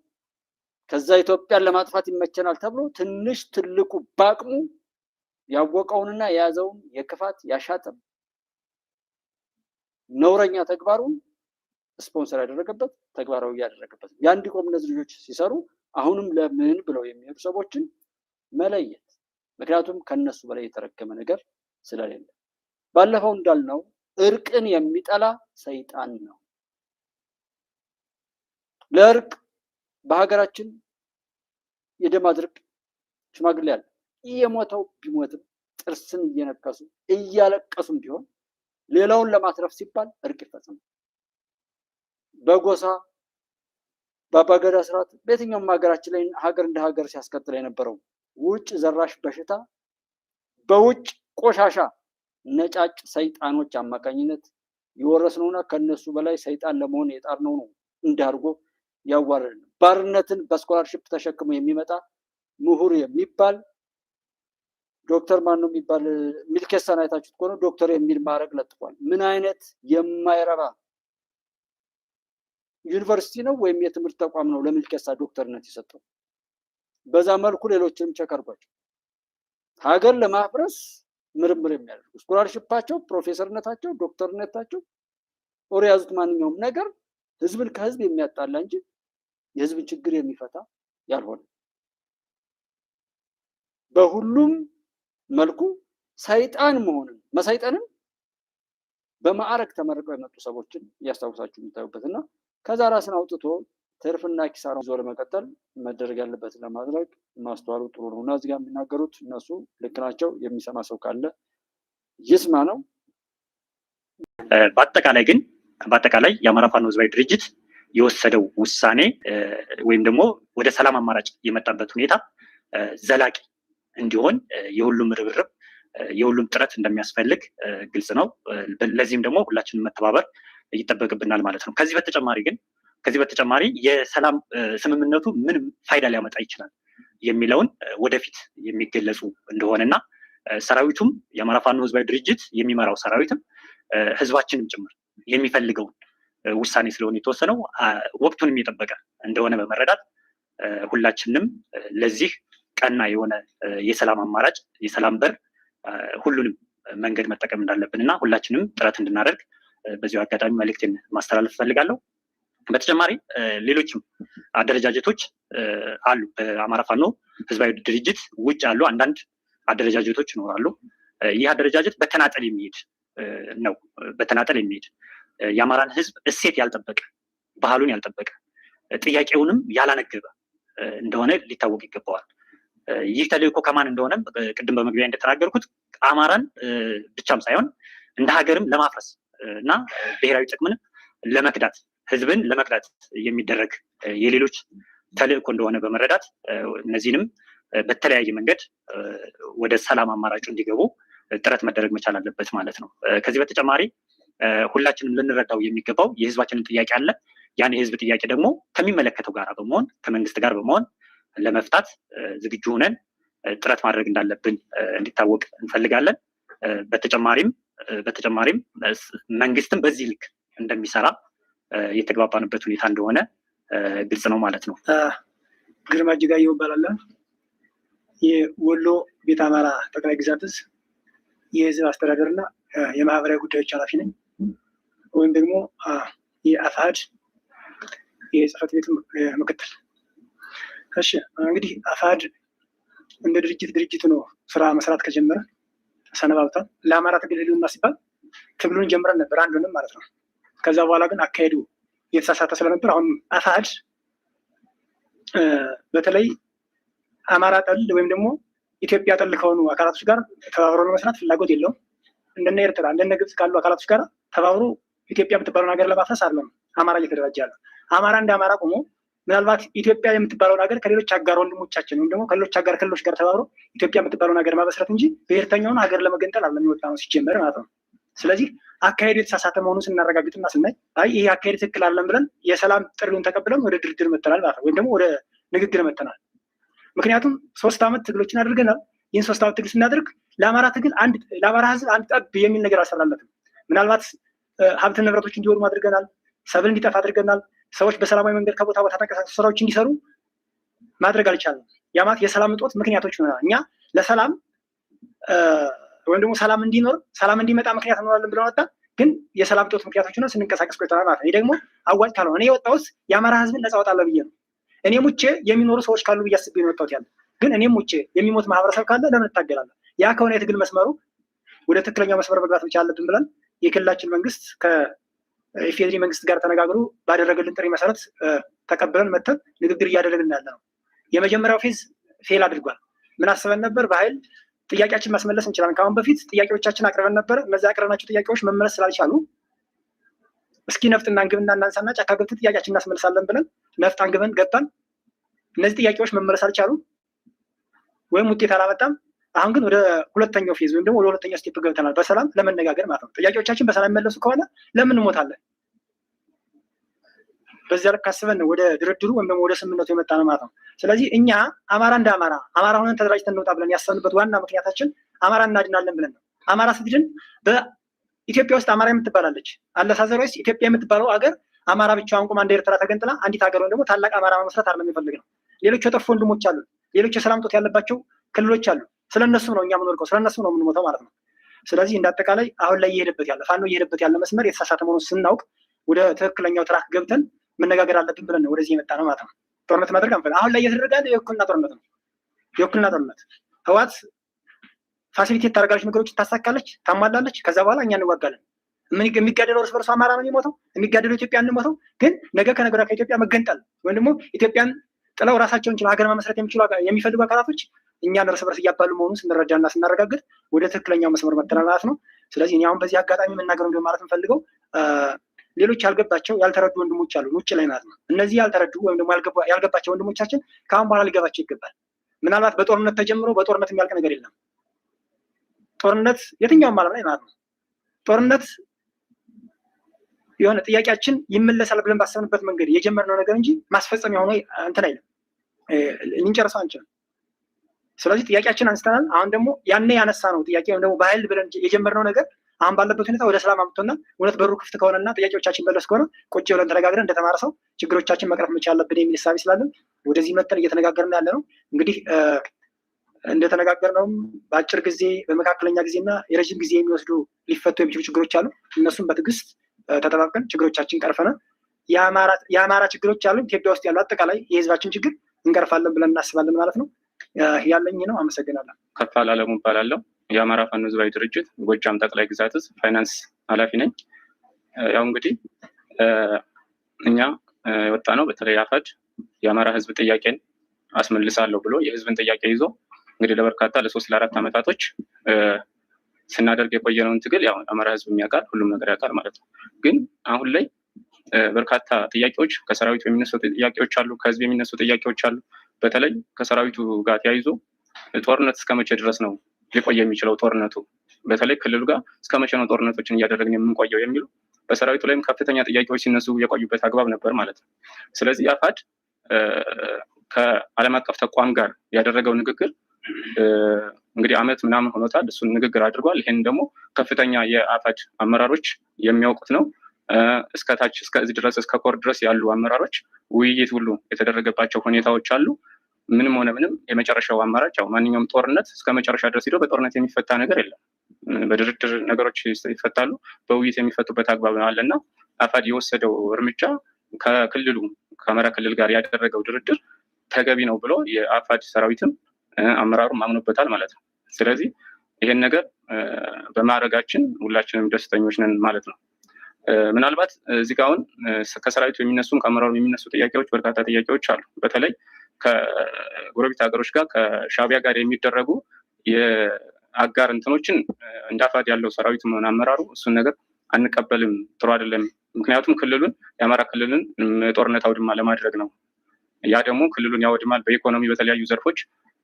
[SPEAKER 1] ከዛ ኢትዮጵያን ለማጥፋት ይመቸናል ተብሎ ትንሽ ትልቁ ባቅሙ ያወቀውንና የያዘውን የክፋት ያሻጠም ነውረኛ ተግባሩን ስፖንሰር ያደረገበት ተግባራዊ ያደረገበት ያን ዲቆም እነዚህ ልጆች ሲሰሩ አሁንም ለምን ብለው የሚሄዱ ሰዎችን መለየት፣ ምክንያቱም ከነሱ በላይ የተረከመ ነገር ስለሌለ ባለፈው እንዳልነው እርቅን የሚጠላ ሰይጣን ነው። ለእርቅ በሀገራችን የደም አድርቅ ሽማግሌ ያለ የሞተው ቢሞትም ጥርስን እየነከሱ እያለቀሱም ቢሆን ሌላውን ለማትረፍ ሲባል እርቅ ይፈጸማል። በጎሳ በአባገዳ ስርዓት በየትኛውም ሀገራችን ላይ ሀገር እንደ ሀገር ሲያስከትል የነበረው ውጭ ዘራሽ በሽታ በውጭ ቆሻሻ ነጫጭ ሰይጣኖች አማካኝነት የወረስነውና ከነሱ በላይ ሰይጣን ለመሆን የጣርነው ነው እንዳርጎ ያዋረድን። ባርነትን በስኮላርሺፕ ተሸክሞ የሚመጣ ምሁር የሚባል ዶክተር ማን ነው የሚባል ሚልኬሳን አይታችሁት ከሆነ ዶክተር የሚል ማዕረግ ለጥፏል። ምን አይነት የማይረባ ዩኒቨርሲቲ ነው ወይም የትምህርት ተቋም ነው ለሚልኬሳ ዶክተርነት የሰጠው? በዛ መልኩ ሌሎችንም ቸክ አድርጓቸው። ሀገር ለማፍረስ ምርምር የሚያደርጉ ስኮላርሺፓቸው፣ ፕሮፌሰርነታቸው፣ ዶክተርነታቸው ኦር ያዙት ማንኛውም ነገር ህዝብን ከህዝብ የሚያጣላ እንጂ የህዝብን ችግር የሚፈታ ያልሆነ በሁሉም መልኩ ሰይጣን መሆንን መሰይጠንን በማዕረግ ተመርቀው የመጡ ሰዎችን እያስታውሳችሁ የምታዩበትና ከዛ ራስን አውጥቶ ትርፍና ኪሳራ ይዞ ለመቀጠል መደረግ ያለበትን ለማድረግ ማስተዋሉ ጥሩ ነው እና እዚህ ጋር የሚናገሩት እነሱ ልክ ናቸው። የሚሰማ ሰው ካለ ይስማ ነው።
[SPEAKER 3] በአጠቃላይ የአማራ ፋኖ ህዝባዊ ድርጅት የወሰደው ውሳኔ ወይም ደግሞ ወደ ሰላም አማራጭ የመጣበት ሁኔታ ዘላቂ እንዲሆን የሁሉም ርብርብ የሁሉም ጥረት እንደሚያስፈልግ ግልጽ ነው። ለዚህም ደግሞ ሁላችንም መተባበር ይጠበቅብናል ማለት ነው። ከዚህ በተጨማሪ የሰላም ስምምነቱ ምን ፋይዳ ሊያመጣ ይችላል የሚለውን ወደፊት የሚገለጹ እንደሆነና ሰራዊቱም የአማራ ፋኖ ህዝባዊ ድርጅት የሚመራው ሰራዊትም ህዝባችንም ጭምር የሚፈልገውን ውሳኔ ስለሆነ የተወሰነው ወቅቱን የጠበቀ እንደሆነ በመረዳት ሁላችንም ለዚህ ቀና የሆነ የሰላም አማራጭ የሰላም በር ሁሉንም መንገድ መጠቀም እንዳለብን እና ሁላችንም ጥረት እንድናደርግ በዚሁ አጋጣሚ መልእክቴን ማስተላለፍ ፈልጋለሁ። በተጨማሪ ሌሎችም አደረጃጀቶች አሉ። በአማራ ፋኖ ህዝባዊ ድርጅት ውጭ ያሉ አንዳንድ አደረጃጀቶች ይኖራሉ። ይህ አደረጃጀት በተናጠል የሚሄድ ነው። በተናጠል የሚሄድ የአማራን ህዝብ እሴት ያልጠበቀ፣ ባህሉን ያልጠበቀ፣ ጥያቄውንም ያላነገበ እንደሆነ ሊታወቅ ይገባዋል። ይህ ተልእኮ ከማን እንደሆነ ቅድም በመግቢያ እንደተናገርኩት አማራን ብቻም ሳይሆን እንደ ሀገርም ለማፍረስ እና ብሔራዊ ጥቅምን ለመክዳት ህዝብን ለመክዳት የሚደረግ የሌሎች ተልእኮ እንደሆነ በመረዳት እነዚህንም በተለያየ መንገድ ወደ ሰላም አማራጩ እንዲገቡ ጥረት መደረግ መቻል አለበት ማለት ነው። ከዚህ በተጨማሪ ሁላችንም ልንረዳው የሚገባው የህዝባችንን ጥያቄ አለ። ያን የህዝብ ጥያቄ ደግሞ ከሚመለከተው ጋር በመሆን ከመንግስት ጋር በመሆን ለመፍታት ዝግጁ ሆነን ጥረት ማድረግ እንዳለብን እንዲታወቅ እንፈልጋለን። በተጨማሪም መንግስትም በዚህ ልክ እንደሚሰራ የተግባባንበት ሁኔታ እንደሆነ ግልጽ ነው ማለት ነው።
[SPEAKER 4] ግርማ እጅጋየሁ እባላለሁ። የወሎ ቤተ አማራ ጠቅላይ ግዛት እዝ የህዝብ አስተዳደርና የማህበራዊ ጉዳዮች ኃላፊ ነኝ፣ ወይም ደግሞ የአፋሕድ የጽህፈት ቤት ምክትል። እሺ እንግዲህ አፋሕድ እንደ ድርጅት ነው ስራ መስራት ከጀመረ ሰነባብቷል። ለአማራ ትግል ህልውና ሲባል ትግሉን ጀምረን ነበር አንዱንም ማለት ነው። ከዛ በኋላ ግን አካሄዱ እየተሳሳተ ስለነበር አሁን አፋሕድ በተለይ አማራ ጠል ወይም ደግሞ ኢትዮጵያ ጠል ከሆኑ አካላቶች ጋር ተባብሮ ለመስራት ፍላጎት የለውም። እንደነ ኤርትራ እንደነ ግብጽ ካሉ አካላቶች ጋር ተባብሮ ኢትዮጵያ የምትባለውን ሀገር ለማፍረስ አይደለም አማራ እየተደራጀ ያለ። አማራ እንደ አማራ ቆሞ ምናልባት ኢትዮጵያ የምትባለውን ሀገር ከሌሎች አጋር ወንድሞቻችን ወይም ደግሞ ከሌሎች አጋር ክልሎች ጋር ተባብሮ ኢትዮጵያ የምትባለውን ሀገር ማበስረት እንጂ ብሔርተኛውን ሀገር ለመገንጠል አለ የሚወጣ ነው ሲጀመር ማለት ነው። ስለዚህ አካሄዱ የተሳሳተ መሆኑን ስናረጋግጥና ስናይ አይ ይሄ አካሄድ ትክክል አይደለም ብለን የሰላም ጥሪውን ተቀብለን ወደ ድርድር መተናል ማለት ነው፣ ወይም ደግሞ ወደ ንግግር መተናል። ምክንያቱም 3 ዓመት ትግሎችን አድርገናል። ይህን 3 ዓመት ትግል ስናደርግ ለአማራ ህዝብ አንድ ጠብ የሚል ነገር አልሰራለትም። ምናልባት ሀብት ንብረቶች እንዲወድሙ አድርገናል። ሰብል እንዲጠፋ አድርገናል። ሰዎች በሰላማዊ መንገድ ከቦታ ቦታ ተንቀሳቅሰው ስራዎች እንዲሰሩ ማድረግ አልቻለም። ያ ማለት የሰላም እጦት ምክንያቶች ሆነናል። እኛ ለሰላም ወይም ደግሞ ሰላም እንዲኖር ሰላም እንዲመጣ ምክንያት እንሆናለን ብለን ወጣ፣ ግን የሰላም እጦት ምክንያቶች ሆነን ስንንቀሳቀስ ቆይተናል ማለት ነው። ይህ ደግሞ አዋጭ ካልሆነ እኔ የወጣሁት የአማራ ህዝብን ነፃ አወጣለሁ ብዬ ነው። እኔም ውጭ የሚኖሩ ሰዎች ካሉ ብዬ አስቤ ነው የወጣሁት ያለ። ግን እኔም ውጭ የሚሞት ማህበረሰብ ካለ ለምን እታገላለሁ? ያ ከሆነ የትግል መስመሩ ወደ ትክክለኛው መስመር መግባት ብቻ አለብን ብለን የክልላችን መንግስት ከኢፌዴሪ መንግስት ጋር ተነጋግሮ ባደረገልን ጥሪ መሰረት ተቀብለን መተን ንግግር እያደረግን ያለ ነው። የመጀመሪያው ፌዝ ፌል አድርጓል። ምን አስበን ነበር? በኃይል ጥያቄያችን ማስመለስ እንችላለን። ከአሁን በፊት ጥያቄዎቻችን አቅርበን ነበር። እነዚህ ያቀረብናቸው ጥያቄዎች መመለስ ስላልቻሉ እስኪ ነፍጥና አንግብና እናንሳና ጫካ ገብተን ጥያቄያችን እናስመልሳለን ብለን ነፍጥ አንግበን ገባን። እነዚህ ጥያቄዎች መመለስ አልቻሉ ወይም ውጤት አላመጣም። አሁን ግን ወደ ሁለተኛው ፌዝ ወይም ደግሞ ወደ ሁለተኛው ስቴፕ ገብተናል፣ በሰላም ለመነጋገር ማለት ነው። ጥያቄዎቻችን በሰላም መለሱ ከሆነ ለምን እንሞታለን? በዚያ ልክ አስበን ወደ ድርድሩ ወይም ደግሞ ወደ ስምምነቱ የመጣ ነው ማለት ነው። ስለዚህ እኛ አማራ እንደ አማራ ሆነን ተደራጅተን እንውጣ ብለን ያሰብንበት ዋና ምክንያታችን አማራ እናድናለን ብለን ነው። አማራ ስትድን በኢትዮጵያ ውስጥ አማራ የምትባላለች አለሳዘር ወይስ ኢትዮጵያ የምትባለው ሀገር አማራ ብቻዋን ቆማ እንደ ኤርትራ ተገንጥላ አንዲት ሀገር ወይም ደግሞ ታላቅ አማራ መመስረት አይደለም የሚፈልግ ነው። ሌሎች የጠፉ ወንድሞች አሉ፣ ሌሎች የሰላም እጦት ያለባቸው ክልሎች አሉ። ስለነሱ ነው እኛ የምንወድቀው፣ ስለነሱ ነው የምንሞተው ማለት ነው። ስለዚህ እንዳጠቃላይ አሁን ላይ እየሄደበት ያለ ፋኖ እየሄደበት ያለ መስመር የተሳሳተ መሆኑን ስናውቅ ወደ ትክክለኛው ትራክ ገብተን መነጋገር አለብን ብለን ነው ወደዚህ የመጣ ነው ማለት ነው። ጦርነት ማድረግ አንፈልግም። አሁን ላይ እየተደረገ ያለ የውክልና ጦርነት ነው። የውክልና ጦርነት ህወሓት ፋሲሊቴት ታደርጋለች፣ ነገሮችን ታሳካለች፣ ታሟላለች። ከዛ በኋላ እኛ እንዋጋለን። የሚጋደለው እርስ በርሱ አማራ ነው የሚሞተው፣ የሚጋደለው ኢትዮጵያ እንሞተው። ግን ነገ ከነገ ወዲያ ከኢትዮጵያ መገንጠል ወይም ደግሞ ኢትዮጵያን ጥለው ራሳቸውን ችለው ሀገር መመስረት የሚፈልጉ አካላቶች እኛን እርስ በርስ እያባሉ መሆኑን ስንረዳና ስናረጋግጥ ወደ ትክክለኛው መስመር መጥተናል ማለት ነው። ስለዚህ እኔ አሁን በዚህ አጋጣሚ የምናገረው እንደው ማለት የምፈልገው ሌሎች ያልተረዱ ወንድሞች አሉ ውጭ ላይ ማለት ነው። እነዚህ ያልተረዱ ወይም ደግሞ ያልገባቸው ወንድሞቻችን ከአሁን በኋላ ሊገባቸው ይገባል። ምናልባት በጦርነት ተጀምሮ በጦርነት የሚያልቅ ነገር የለም። ጦርነት የትኛውም ዓለም ላይ ማለት ነው። ጦርነት የሆነ ጥያቄያችን ይመለሳል ብለን ባሰብንበት መንገድ የጀመርነው ነገር እንጂ ማስፈጸሚያ ሆኖ እንትን አይልም፣ ልንጨርሰው አንችልም። ስለዚህ ጥያቄያችን አንስተናል። አሁን ደግሞ ያኔ ያነሳ ነው ጥያቄ ወይም ደግሞ በኃይል ብለን የጀመርነው ነገር አሁን ባለበት ሁኔታ ወደ ሰላም አምጥቶና እውነት በሩ ክፍት ከሆነና ጥያቄዎቻችን መለስ ከሆነ ቁጭ ብለን ተነጋግረን እንደተማረ ሰው ችግሮቻችን መቅረፍ መቻል አለብን የሚል እሳቤ ስላለን ወደዚህ መተን እየተነጋገርን ያለ ነው። እንግዲህ እንደተነጋገርነውም በአጭር ጊዜ በመካከለኛ ጊዜና የረዥም ጊዜ የሚወስዱ ሊፈቱ የሚችሉ ችግሮች አሉ። እነሱም በትዕግስት ተጠባብቀን ችግሮቻችን ቀርፈናል። የአማራ ችግሮች አሉ፣ ኢትዮጵያ ውስጥ ያሉ አጠቃላይ የህዝባችን ችግር እንቀርፋለን ብለን እናስባለን ማለት ነው። ያለኝ ነው። አመሰግናለሁ።
[SPEAKER 5] ከፋል አለሙ እባላለሁ። የአማራ ፋኖ ህዝባዊ ድርጅት ጎጃም ጠቅላይ ግዛት እዝ ፋይናንስ ኃላፊ ነኝ። ያው እንግዲህ እኛ የወጣ ነው በተለይ አፋሕድ የአማራ ህዝብ ጥያቄን አስመልሳለሁ ብሎ የህዝብን ጥያቄ ይዞ እንግዲህ ለበርካታ ለ3 ለ4 ዓመታቶች ስናደርግ የቆየነውን ትግል ያው አማራ ህዝብ የሚያውቃል፣ ሁሉም ነገር ያውቃል ማለት ነው። ግን አሁን ላይ በርካታ ጥያቄዎች ከሰራዊቱ የሚነሱ ጥያቄዎች አሉ፣ ከህዝብ የሚነሱ ጥያቄዎች አሉ። በተለይ ከሰራዊቱ ጋር ተያይዞ ጦርነት እስከ መቼ ድረስ ነው ሊቆይ የሚችለው? ጦርነቱ በተለይ ክልሉ ጋር እስከ መቼ ነው ጦርነቶችን እያደረግን የምንቆየው የሚሉ በሰራዊቱ ላይም ከፍተኛ ጥያቄዎች ሲነሱ የቆዩበት አግባብ ነበር ማለት ነው። ስለዚህ አፋድ ከዓለም አቀፍ ተቋም ጋር ያደረገው ንግግር እንግዲህ ዓመት ምናምን ሆኖታል። እሱን ንግግር አድርጓል። ይህን ደግሞ ከፍተኛ የአፋድ አመራሮች የሚያውቁት ነው። እስከታች እስከዚህ ድረስ እስከ ኮር ድረስ ያሉ አመራሮች ውይይት ሁሉ የተደረገባቸው ሁኔታዎች አሉ። ምንም ሆነ ምንም የመጨረሻው አማራጭ ያው ማንኛውም ጦርነት እስከ መጨረሻ ድረስ ሄዶ በጦርነት የሚፈታ ነገር የለም። በድርድር ነገሮች ይፈታሉ፣ በውይይት የሚፈቱበት አግባብ አለና አፋድ የወሰደው እርምጃ ከክልሉ ከአማራ ክልል ጋር ያደረገው ድርድር ተገቢ ነው ብሎ የአፋድ ሰራዊትም አመራሩም አምኖበታል ማለት ነው። ስለዚህ ይሄን ነገር በማድረጋችን ሁላችንም ደስተኞች ነን ማለት ነው። ምናልባት እዚህ ጋር አሁን ከሰራዊቱ የሚነሱም ከአመራሩ የሚነሱ ጥያቄዎች በርካታ ጥያቄዎች አሉ። በተለይ ከጎረቤት ሀገሮች ጋር ከሻዕቢያ ጋር የሚደረጉ የአጋር እንትኖችን እንደ አፋድ ያለው ሰራዊት ሆነ አመራሩ እሱን ነገር አንቀበልም፣ ጥሩ አይደለም። ምክንያቱም ክልሉን የአማራ ክልልን ጦርነት አውድማ ለማድረግ ነው። ያ ደግሞ ክልሉን ያወድማል፣ በኢኮኖሚ በተለያዩ ዘርፎች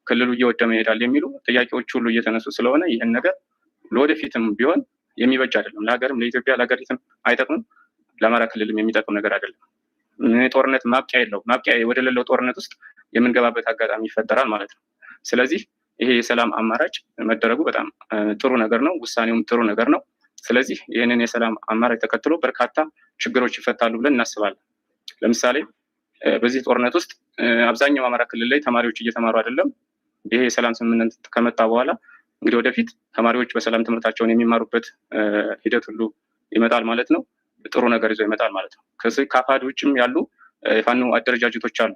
[SPEAKER 5] ክልሉ እየወደመ ይሄዳል የሚሉ ጥያቄዎች ሁሉ እየተነሱ ስለሆነ ይህን ነገር ለወደፊትም ቢሆን የሚበጅ አይደለም። ለሀገርም ለኢትዮጵያ ለሀገሪትም አይጠቅምም፣ ለአማራ ክልልም የሚጠቅም ነገር አይደለም። ጦርነት ማብቂያ የለው። ማብቂያ ወደ ሌለው ጦርነት ውስጥ የምንገባበት አጋጣሚ ይፈጠራል ማለት ነው። ስለዚህ ይሄ የሰላም አማራጭ መደረጉ በጣም ጥሩ ነገር ነው። ውሳኔውም ጥሩ ነገር ነው። ስለዚህ ይህንን የሰላም አማራጭ ተከትሎ በርካታ ችግሮች ይፈታሉ ብለን እናስባለን። ለምሳሌ በዚህ ጦርነት ውስጥ አብዛኛው አማራ ክልል ላይ ተማሪዎች እየተማሩ አይደለም። ይሄ የሰላም ስምምነት ከመጣ በኋላ እንግዲህ ወደፊት ተማሪዎች በሰላም ትምህርታቸውን የሚማሩበት ሂደት ሁሉ ይመጣል ማለት ነው። ጥሩ ነገር ይዞ ይመጣል ማለት ነው። ከአፋድ ውጭም ያሉ የፋኖ አደረጃጀቶች አሉ።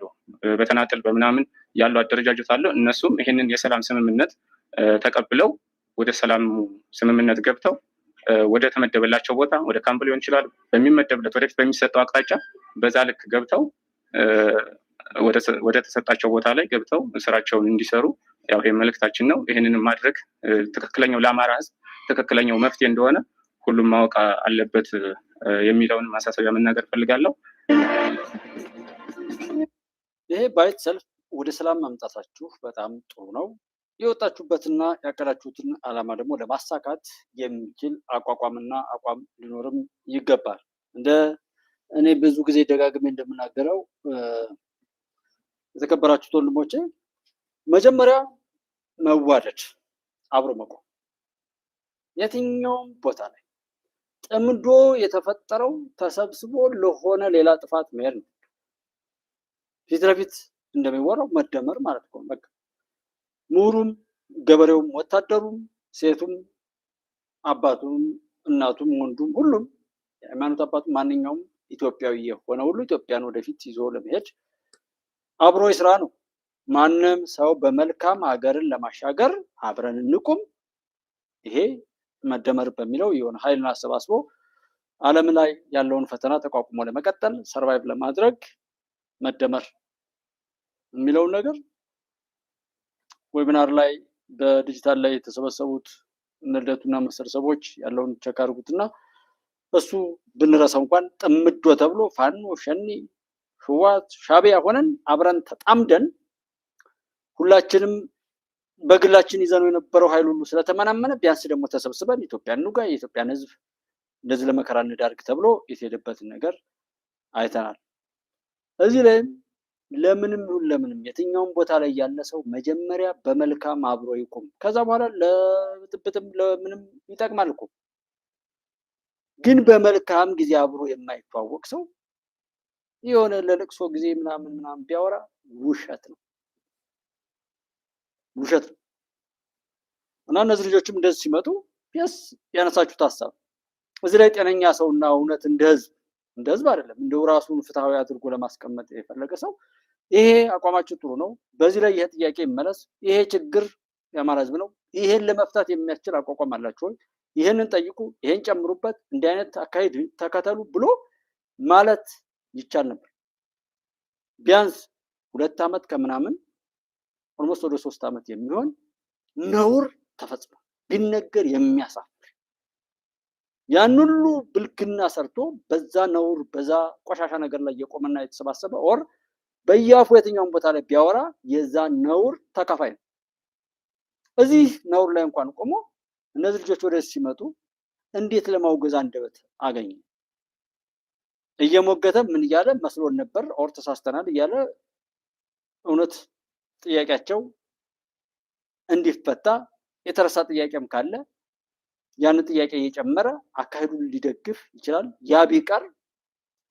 [SPEAKER 5] በተናጠል በምናምን ያሉ አደረጃጀት አሉ። እነሱም ይህንን የሰላም ስምምነት ተቀብለው ወደ ሰላም ስምምነት ገብተው ወደ ተመደበላቸው ቦታ ወደ ካምፕ ሊሆን ይችላል፣ በሚመደብለት ወደፊት በሚሰጠው አቅጣጫ በዛ ልክ ገብተው ወደ ተሰጣቸው ቦታ ላይ ገብተው ስራቸውን እንዲሰሩ ያው ይሄ መልእክታችን ነው። ይህንንም ማድረግ ትክክለኛው ለአማራ ሕዝብ ትክክለኛው መፍትሄ እንደሆነ ሁሉም ማወቅ አለበት የሚለውን ማሳሰቢያ መናገር ፈልጋለሁ።
[SPEAKER 1] ይሄ ባይት ሰልፍ ወደ ሰላም ማምጣታችሁ በጣም ጥሩ ነው። የወጣችሁበትና ያቀዳችሁትን ዓላማ ደግሞ ለማሳካት የሚችል አቋቋምና አቋም ሊኖርም ይገባል። እኔ ብዙ ጊዜ ደጋግሜ እንደምናገረው የተከበራችሁት ወንድሞቼ፣ መጀመሪያ መዋደድ፣ አብሮ መቆም። የትኛውም ቦታ ላይ ጠምዶ የተፈጠረው ተሰብስቦ ለሆነ ሌላ ጥፋት መሄድ ነው። ፊት ለፊት እንደሚወራው መደመር ማለት ነው። በቃ ምሁሩም፣ ገበሬውም፣ ወታደሩም፣ ሴቱም፣ አባቱም፣ እናቱም፣ ወንዱም፣ ሁሉም የሃይማኖት አባቱም፣ ማንኛውም ኢትዮጵያዊ የሆነ ሁሉ ኢትዮጵያን ወደፊት ይዞ ለመሄድ አብሮ ይስራ ነው። ማንም ሰው በመልካም ሀገርን ለማሻገር አብረን እንቁም። ይሄ መደመር በሚለው የሆነ ኃይልን አሰባስቦ ዓለም ላይ ያለውን ፈተና ተቋቁሞ ለመቀጠል ሰርቫይቭ ለማድረግ መደመር የሚለውን ነገር ዌቢናር ላይ በዲጂታል ላይ የተሰበሰቡት እነልደቱና መሰብሰቦች ያለውን ቸክ አድርጉትና እሱ ብንረሳው እንኳን ጥምዶ ተብሎ ፋኖ፣ ሸኒ፣ ህወሓት፣ ሻዕቢያ ሆነን አብረን ተጣምደን ሁላችንም በግላችን ይዘነው የነበረው ኃይል ሁሉ ስለተመናመነ ቢያንስ ደግሞ ተሰብስበን ኢትዮጵያን እንውጋ፣ የኢትዮጵያን ሕዝብ እንደዚህ ለመከራ እንዳርግ ተብሎ የተሄደበትን ነገር አይተናል። እዚህ ላይም ለምንም የትኛውም ቦታ ላይ ያለ ሰው መጀመሪያ በመልካም አብሮ ይቁም። ከዛ በኋላ ለብጥብጥም ለምንም ይጠቅማል እኮ። ግን በመልካም ጊዜ አብሮ የማይተዋወቅ ሰው የሆነ ለልቅሶ ጊዜ ምናምን ቢያወራ ውሸት ነው። እና እነዚህ ልጆችም እንደዚህ ሲመጡ ቢያንስ ያነሳችሁት ሀሳብ እዚህ ላይ ጤነኛ ሰውና እውነት እንደ ህዝብ አይደለም እንደው ራሱን ፍትሃዊ አድርጎ ለማስቀመጥ የፈለገ ሰው ይሄ አቋማችሁ ጥሩ ነው። በዚህ ላይ ይሄ ጥያቄ ይመለስ። ይሄ ችግር የአማራ ህዝብ ነው። ይሄን ለመፍታት የሚያስችል አቋቋም አላችሁ ወይ? ይሄንን ጠይቁ፣ ይሄን ጨምሩበት፣ እንዲህ አይነት አካሄድ ተከተሉ ብሎ ማለት ይቻል ነበር። ቢያንስ 2 ዓመት ከምናምን ኦልሞስት ወደ 3 ዓመት የሚሆን ነውር ተፈጽሟል። ቢነገር የሚያሳፍር ያን ሁሉ ብልግና ሰርቶ በዛ ነውር በዛ ቆሻሻ ነገር ላይ የቆመና የተሰባሰበ ኦር በየአፉ የትኛውን ቦታ ላይ ቢያወራ የዛ ነውር ተካፋይ ነው። እዚህ ነውር ላይ እንኳን ቆሞ እነዚህ ልጆች ወደዚህ ሲመጡ እንዴት ለማውገዝ አንደበት አገኘ? እየሞገተ ምን እያለ መስሎን ነበር ኦር ተሳስተናል እያለ እውነት ጥያቄያቸው እንዲፈታ የተረሳ ጥያቄም ካለ ያን ጥያቄ እየጨመረ አካሄዱን ሊደግፍ ይችላል። ያ ቢቀር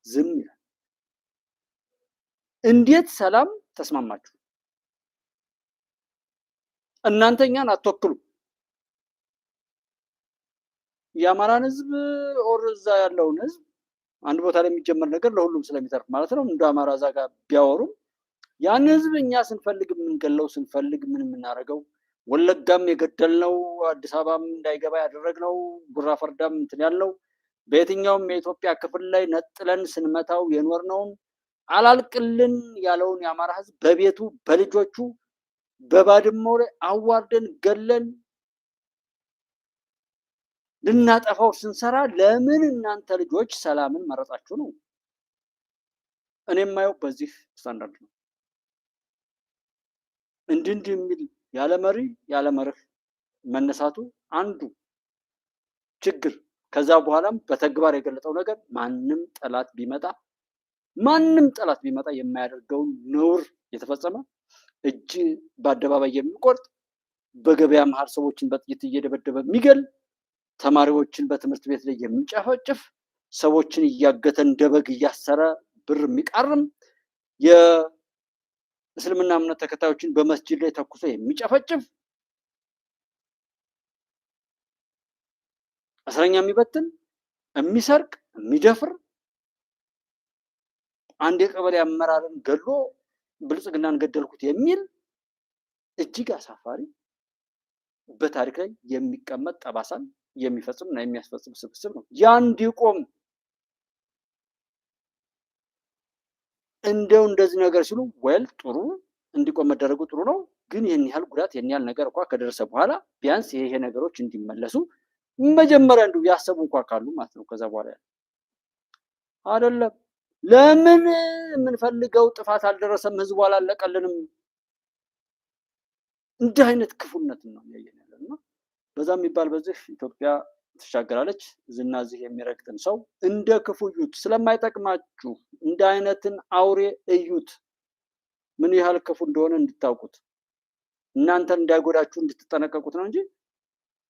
[SPEAKER 1] ዝም ይላል። እንዴት ሰላም ተስማማችሁ? እናንተ እኛን አትወክሉ። የአማራን ህዝብ ኦር እዛ ያለውን ህዝብ አንድ ቦታ ላይ የሚጀመር ነገር ለሁሉም ስለሚተርፍ ማለት ነው። እንደ አማራ እዛ ጋር ቢያወሩም ያን ህዝብ እኛ ስንፈልግ የምንገለው ስንፈልግ ምን የምናደርገው ወለጋም የገደልነው አዲስ አበባም እንዳይገባ ያደረግነው ጉራ ፈርዳም እንትን ያልነው በየትኛውም የኢትዮጵያ ክፍል ላይ ነጥለን ስንመታው የኖርነውን አላልቅልን ያለውን የአማራ ህዝብ በቤቱ በልጆቹ በባድመው ላይ አዋርደን ገለን ልናጠፋው ስንሰራ ለምን እናንተ ልጆች ሰላምን መረጣችሁ ነው? እኔ የማየው በዚህ ስታንዳርድ ነው። እንዲህ የሚል ያለ መሪ ያለ መርህ መነሳቱ አንዱ ችግር። ከዛ በኋላም በተግባር የገለጠው ነገር ማንም ጠላት ቢመጣ የማያደርገውን ነውር የተፈጸመ እጅ በአደባባይ የሚቆርጥ በገበያ መሀል ሰዎችን በጥይት እየደበደበ የሚገል ተማሪዎችን በትምህርት ቤት ላይ የሚጨፈጭፍ ሰዎችን እያገተ እንደ በግ እያሰረ ብር የሚቃርም የእስልምና እምነት ተከታዮችን በመስጂድ ላይ ተኩሶ የሚጨፈጭፍ እስረኛ የሚበትን የሚሰርቅ የሚደፍር አንድ የቀበሌ አመራርን ገሎ ብልጽግናን ገደልኩት የሚል እጅግ አሳፋሪ በታሪክ ላይ የሚቀመጥ ጠባሳን የሚፈጽም እና የሚያስፈጽም ስብስብ ነው። ያ እንዲቆም እንደዚህ ነገር ሲሉ ወል ጥሩ እንዲቆም መደረጉ ጥሩ ነው። ግን ይህን ያህል ጉዳት ይህን ያህል ነገር እንኳን ከደረሰ በኋላ ቢያንስ ይሄ ነገሮች እንዲመለሱ መጀመሪያ እንደው ያሰቡ እንኳን ካሉ ማለት ነው። ከዛ በኋላ አይደለም ለምን የምንፈልገው ጥፋት አልደረሰም፣ ህዝቡ አላለቀልንም። እንዲህ አይነት ክፉነት ነው ያየነው። በዛ የሚባል በዚህ ኢትዮጵያ ትሻገራለች። ዝና እዚህ የሚረግጥን ሰው እንደ ክፉ እዩት፣ ስለማይጠቅማችሁ እንደ አይነትን አውሬ እዩት። ምን ያህል ክፉ እንደሆነ እንድታውቁት እናንተን እንዳይጎዳችሁ እንድትጠነቀቁት ነው እንጂ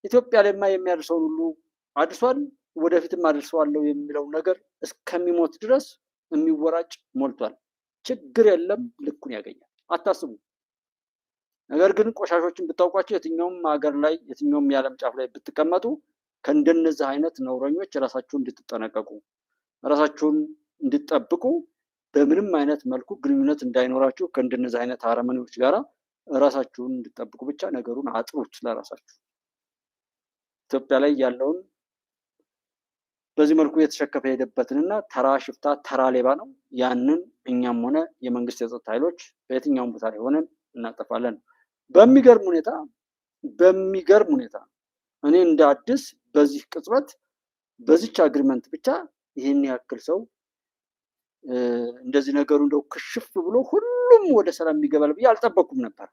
[SPEAKER 1] ኢትዮጵያ ላይ የሚያደርሰውን ሁሉ አድርሷል፣ ወደፊትም አድርሰዋለሁ የሚለው ነገር እስከሚሞት ድረስ የሚወራጭ ሞልቷል። ችግር የለም፣ ልኩን ያገኛል። አታስቡ። ነገር ግን ቆሻሾችን ብታውቋቸው የትኛውም ሀገር ላይ የትኛውም የዓለም ጫፍ ላይ ብትቀመጡ ከእንደነዚህ አይነት ነውረኞች ራሳችሁን እንድትጠነቀቁ ራሳችሁን እንድትጠብቁ በምንም አይነት መልኩ ግንኙነት እንዳይኖራችሁ ከእንደነዚህ አይነት አረመኔዎች ጋራ ራሳችሁን እንድትጠብቁ ብቻ ነገሩን አጥሩት ለራሳችሁ። ኢትዮጵያ ላይ ያለውን በዚህ መልኩ የተሸከፈ ሄደበትንና ተራ ሽፍታ ተራ ሌባ ነው። ያንን እኛም ሆነ የመንግስት የጸጥታ ኃይሎች በየትኛውም ቦታ ላይ ሆነን እናጠፋለን። በሚገርም ሁኔታ እኔ እንደ አዲስ በዚህ ቅጽበት በዚች አግሪመንት ብቻ ይህን ያክል ሰው እንደዚህ ነገሩ እንደው ክሽፍ ብሎ ሁሉም ወደ ሰላም የሚገባል ብዬ አልጠበኩም ነበር።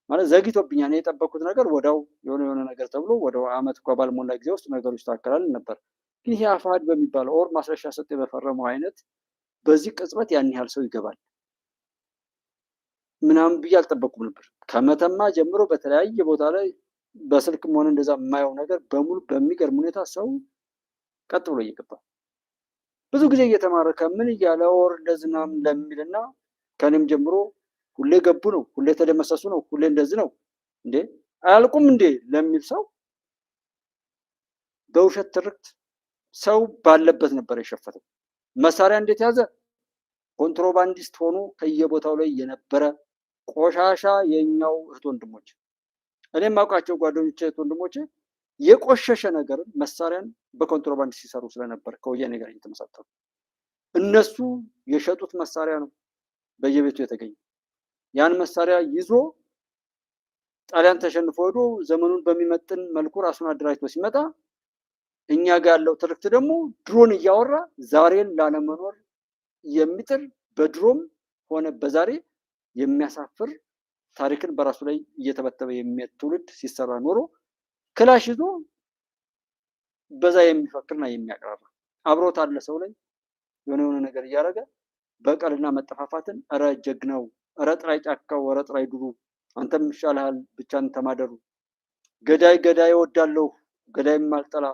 [SPEAKER 1] ማለት ዘግይቶብኛል። እኔ የጠበኩት ነገር ወዳው የሆነ ነገር ተብሎ ወደ አመት እንኳን ባልሞላ ጊዜ ውስጥ ነገሮች ይስተካከላል ነበር። ግን ይሄ አፋሕድ በሚባለው ኦር ማስረሻ ሰጤ በፈረመው አይነት በዚህ ቅጽበት ያን ያህል ሰው ይገባል ምናምን ብዬ አልጠበኩም ነበር። ከመተማ ጀምሮ በተለያየ ቦታ ላይ በስልክም ሆነ እንደዛ የማየው ነገር በሙሉ በሚገርም ሁኔታ ሰው ቀጥ ብሎ እየገባ ብዙ ጊዜ እየተማረከ ምን እያለ ኦር እንደዚህ ምናምን ለሚልና ከኔም ጀምሮ ሁሌ ገቡ ነው፣ ሁሌ ተደመሰሱ ነው፣ ሁሌ እንደዚህ ነው እንዴ አያልቁም እንዴ ለሚል ሰው በውሸት ትርክት ሰው ባለበት ነበር የሸፈተው። መሳሪያ እንዴት ያዘ? ኮንትሮባንዲስት ሆኖ ከየቦታው ላይ የነበረ ቆሻሻ የኛው እህት ወንድሞች፣ እኔም አውቃቸው ጓደኞቼ እህት ወንድሞቼ የቆሸሸ ነገርን መሳሪያን በኮንትሮባንድ ሲሰሩ ስለነበር ከወያኔ ጋር እየተመሳጠሩ እነሱ የሸጡት መሳሪያ ነው በየቤቱ የተገኘ። ያን መሳሪያ ይዞ ጣሊያን ተሸንፎ ሄዶ ዘመኑን በሚመጥን መልኩ ራሱን አደራጅቶ ሲመጣ እኛ ጋር ያለው ትርክት ደግሞ ድሮን እያወራ ዛሬን ላለመኖር የሚጥር በድሮም ሆነ በዛሬ የሚያሳፍር ታሪክን በራሱ ላይ እየተበተበ የሚሄድ ትውልድ ሲሰራ ኖሮ ክላሽ ይዞ በዛ የሚፈክርና የሚያቀራራ አብሮት አለ ሰው ላይ የሆነ ነገር እያደረገ በቀልና መጠፋፋትን እረ ጀግናው፣ እረ ጥራይ ጫካው፣ እረ ጥራይ ዱሩ፣ አንተም ይሻልሃል ብቻን ተማደሩ፣ ገዳይ ገዳይ እወዳለሁ ገዳይም አልጠላ፣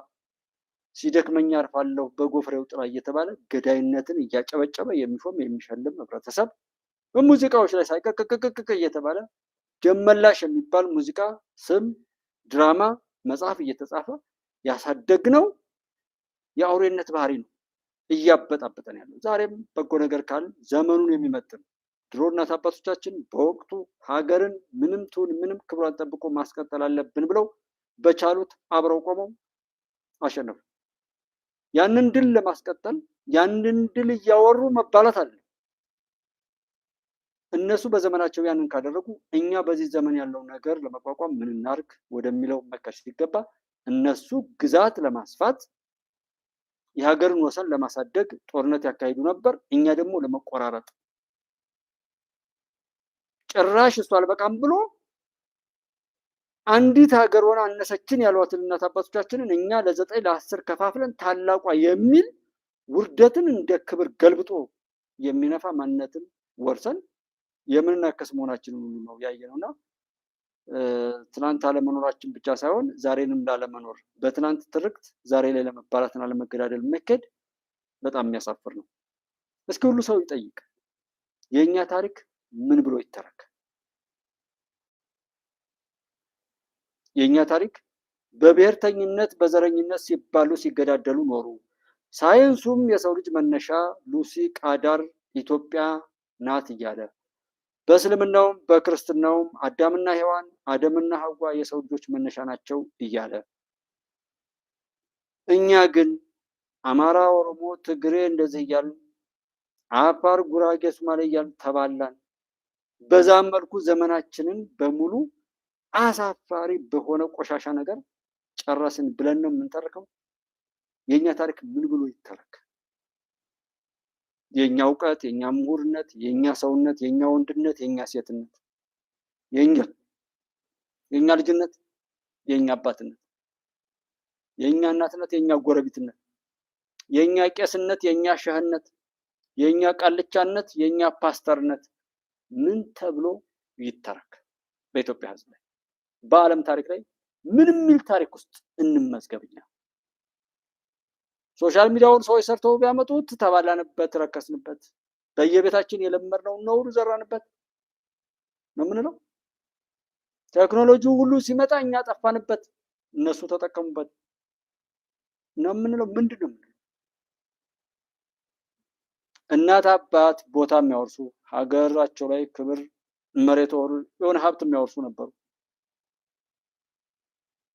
[SPEAKER 1] ሲደክመኝ አርፋለሁ በጎፍሬው ጥላ እየተባለ ገዳይነትን እያጨበጨበ የሚሾም የሚሸልም ህብረተሰብ በሙዚቃዎች ላይ ሳይቀቅቅቅቅ እየተባለ ደመላሽ የሚባል ሙዚቃ ስም ድራማ መጽሐፍ እየተጻፈ ያሳደግነው የአውሬነት ባህሪ ነው እያበጣበጠን ያለው። ዛሬም በጎ ነገር ካለ ዘመኑን የሚመጥን ድሮ እናት አባቶቻችን በወቅቱ ሀገርን ምንም ትሁን ምንም ክብሯን ጠብቆ ማስቀጠል አለብን ብለው በቻሉት አብረው ቆመው አሸነፉ። ያንን ድል ለማስቀጠል ያንን ድል እያወሩ መባላት አለ። እነሱ በዘመናቸው ያንን ካደረጉ እኛ በዚህ ዘመን ያለው ነገር ለመቋቋም ምን እናርግ ወደሚለው መከር ሲገባ እነሱ ግዛት ለማስፋት የሀገርን ወሰን ለማሳደግ ጦርነት ያካሂዱ ነበር። እኛ ደግሞ ለመቆራረጥ ጭራሽ እሱ አልበቃም ብሎ አንዲት ሀገር ሆና አነሰችን ያሏትን እናት አባቶቻችንን እኛ ለ9 ለ10 ከፋፍለን ታላቋ የሚል ውርደትን እንደ ክብር ገልብጦ የሚነፋ ማንነትን ወርሰን የምንናከስ መሆናችንን ሁሉ ነው ያየነውና ትናንት አለመኖራችን ብቻ ሳይሆን ዛሬንም ላለመኖር በትናንት ትርክት ዛሬ ላይ ለመባላትና ለመገዳደል መከድ በጣም የሚያሳፍር ነው። እስኪ ሁሉ ሰው ይጠይቅ፣ የኛ ታሪክ ምን ብሎ ይተረክ? የኛ ታሪክ በብሔርተኝነት በዘረኝነት ሲባሉ ሲገዳደሉ ኖሩ። ሳይንሱም የሰው ልጅ መነሻ ሉሲ ቃዳር ኢትዮጵያ ናት እያለ በእስልምናውም በክርስትናውም አዳምና ሔዋን አደምና ሐዋ የሰው ልጆች መነሻ ናቸው እያለ እኛ ግን አማራ፣ ኦሮሞ፣ ትግሬ እንደዚህ እያልን አፋር፣ ጉራጌ፣ ሶማሌ እያልን ተባላን። በዛም መልኩ ዘመናችንን በሙሉ አሳፋሪ በሆነ ቆሻሻ ነገር ጨረስን ብለን ነው የምንተርከው። የኛ ታሪክ ምን ብሎ ይተረክ? የኛ እውቀት፣ የኛ ምሁርነት፣ የኛ ሰውነት፣ የኛ ወንድነት፣ የኛ ሴትነት፣ የኛ ልጅነት፣ የኛ አባትነት፣ የኛ እናትነት፣ የኛ ጎረቤትነት፣ የኛ ቄስነት፣ የኛ ሸህነት፣ የኛ ቃልቻነት፣ የኛ ፓስተርነት ምን ተብሎ ይተረክ? በኢትዮጵያ ሕዝብ ላይ በዓለም ታሪክ ላይ ምን የሚል ታሪክ ውስጥ እንመዝገብኛ? ሶሻል ሚዲያውን ሰዎች ሰርተው ቢያመጡት ተባላንበት፣ ረከስንበት፣ በየቤታችን የለመድነውን ነውር ዘራንበት ነው የምንለው። ቴክኖሎጂው ሁሉ ሲመጣ እኛ ጠፋንበት፣ እነሱ ተጠቀሙበት ነው የምንለው። ምንድን ነው የምንለው? እናት አባት ቦታ የሚያወርሱ ሀገራቸው ላይ ክብር መሬት ወሩ የሆነ ሀብት የሚያወርሱ ነበሩ።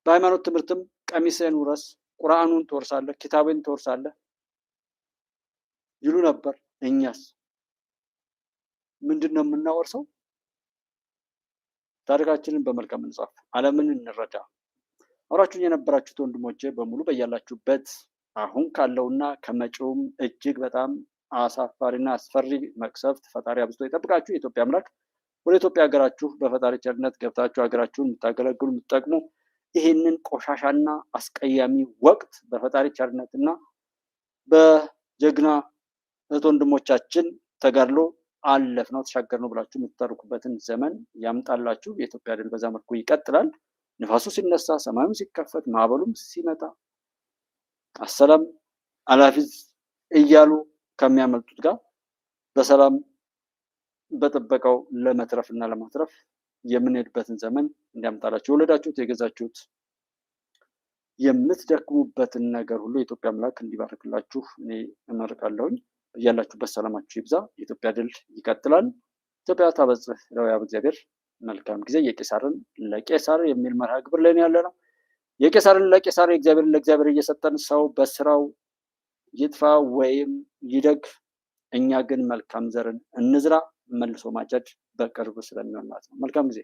[SPEAKER 1] በሃይማኖት ትምህርትም ቀሚስህን ውረስ፣ ቁርአኑን ትወርሳለህ፣ ኪታብን ትወርሳለህ ይሉ ነበር። እኛስ ምንድን ነው የምናወርሰው? ታሪካችንን በመልካም እንጻፍ፣ ዓለምን እንረዳ። አብራችሁኝ የነበራችሁት ወንድሞቼ በሙሉ በያላችሁበት አሁን ካለውና ከመጪውም እጅግ በጣም አሳፋሪና አስፈሪ መቅሰፍት ፈጣሪ አብዝቶ ይጠብቃችሁ። የኢትዮጵያ አምላክ ወደ ኢትዮጵያ ሀገራችሁ በፈጣሪ ቸርነት ገብታችሁ ሀገራችሁን የምታገለግሉ የምትጠቅሙ ይህንን ቆሻሻና አስቀያሚ ወቅት በፈጣሪ ቸርነትና በጀግና እህት ወንድሞቻችን ተጋድሎ አለፍ ነው ተሻገር ነው ብላችሁ የምትተርኩበትን ዘመን ያምጣላችሁ። የኢትዮጵያ ድል በዛ መልኩ ይቀጥላል። ንፋሱ ሲነሳ፣ ሰማዩም ሲከፈት፣ ማዕበሉም ሲመጣ አሰላም አላፊዝ እያሉ ከሚያመልጡት ጋር በሰላም በጥበቃው ለመትረፍ እና ለማትረፍ የምንሄድበትን ዘመን እንዲያምጣላችሁ፣ የወለዳችሁት የገዛችሁት የምትደክሙበትን ነገር ሁሉ የኢትዮጵያ አምላክ እንዲባርክላችሁ እኔ እመርቃለሁኝ። እያላችሁበት ሰላማችሁ ይብዛ። የኢትዮጵያ ድል ይቀጥላል። ኢትዮጵያ ታበጽሕ እደዊሃ በእግዚአብሔር። መልካም ጊዜ። የቄሳርን ለቄሳር የሚል መርሃ ግብር ላይ ያለ ነው። የቄሳርን ለቄሳር የእግዚአብሔርን ለእግዚአብሔር እየሰጠን ሰው በስራው ይጥፋ ወይም ይደግ፣ እኛ ግን መልካም ዘርን እንዝራ። መልሶ ማጨድ በቅርብ ስለሚሆን ማለት ነው። መልካም ጊዜ።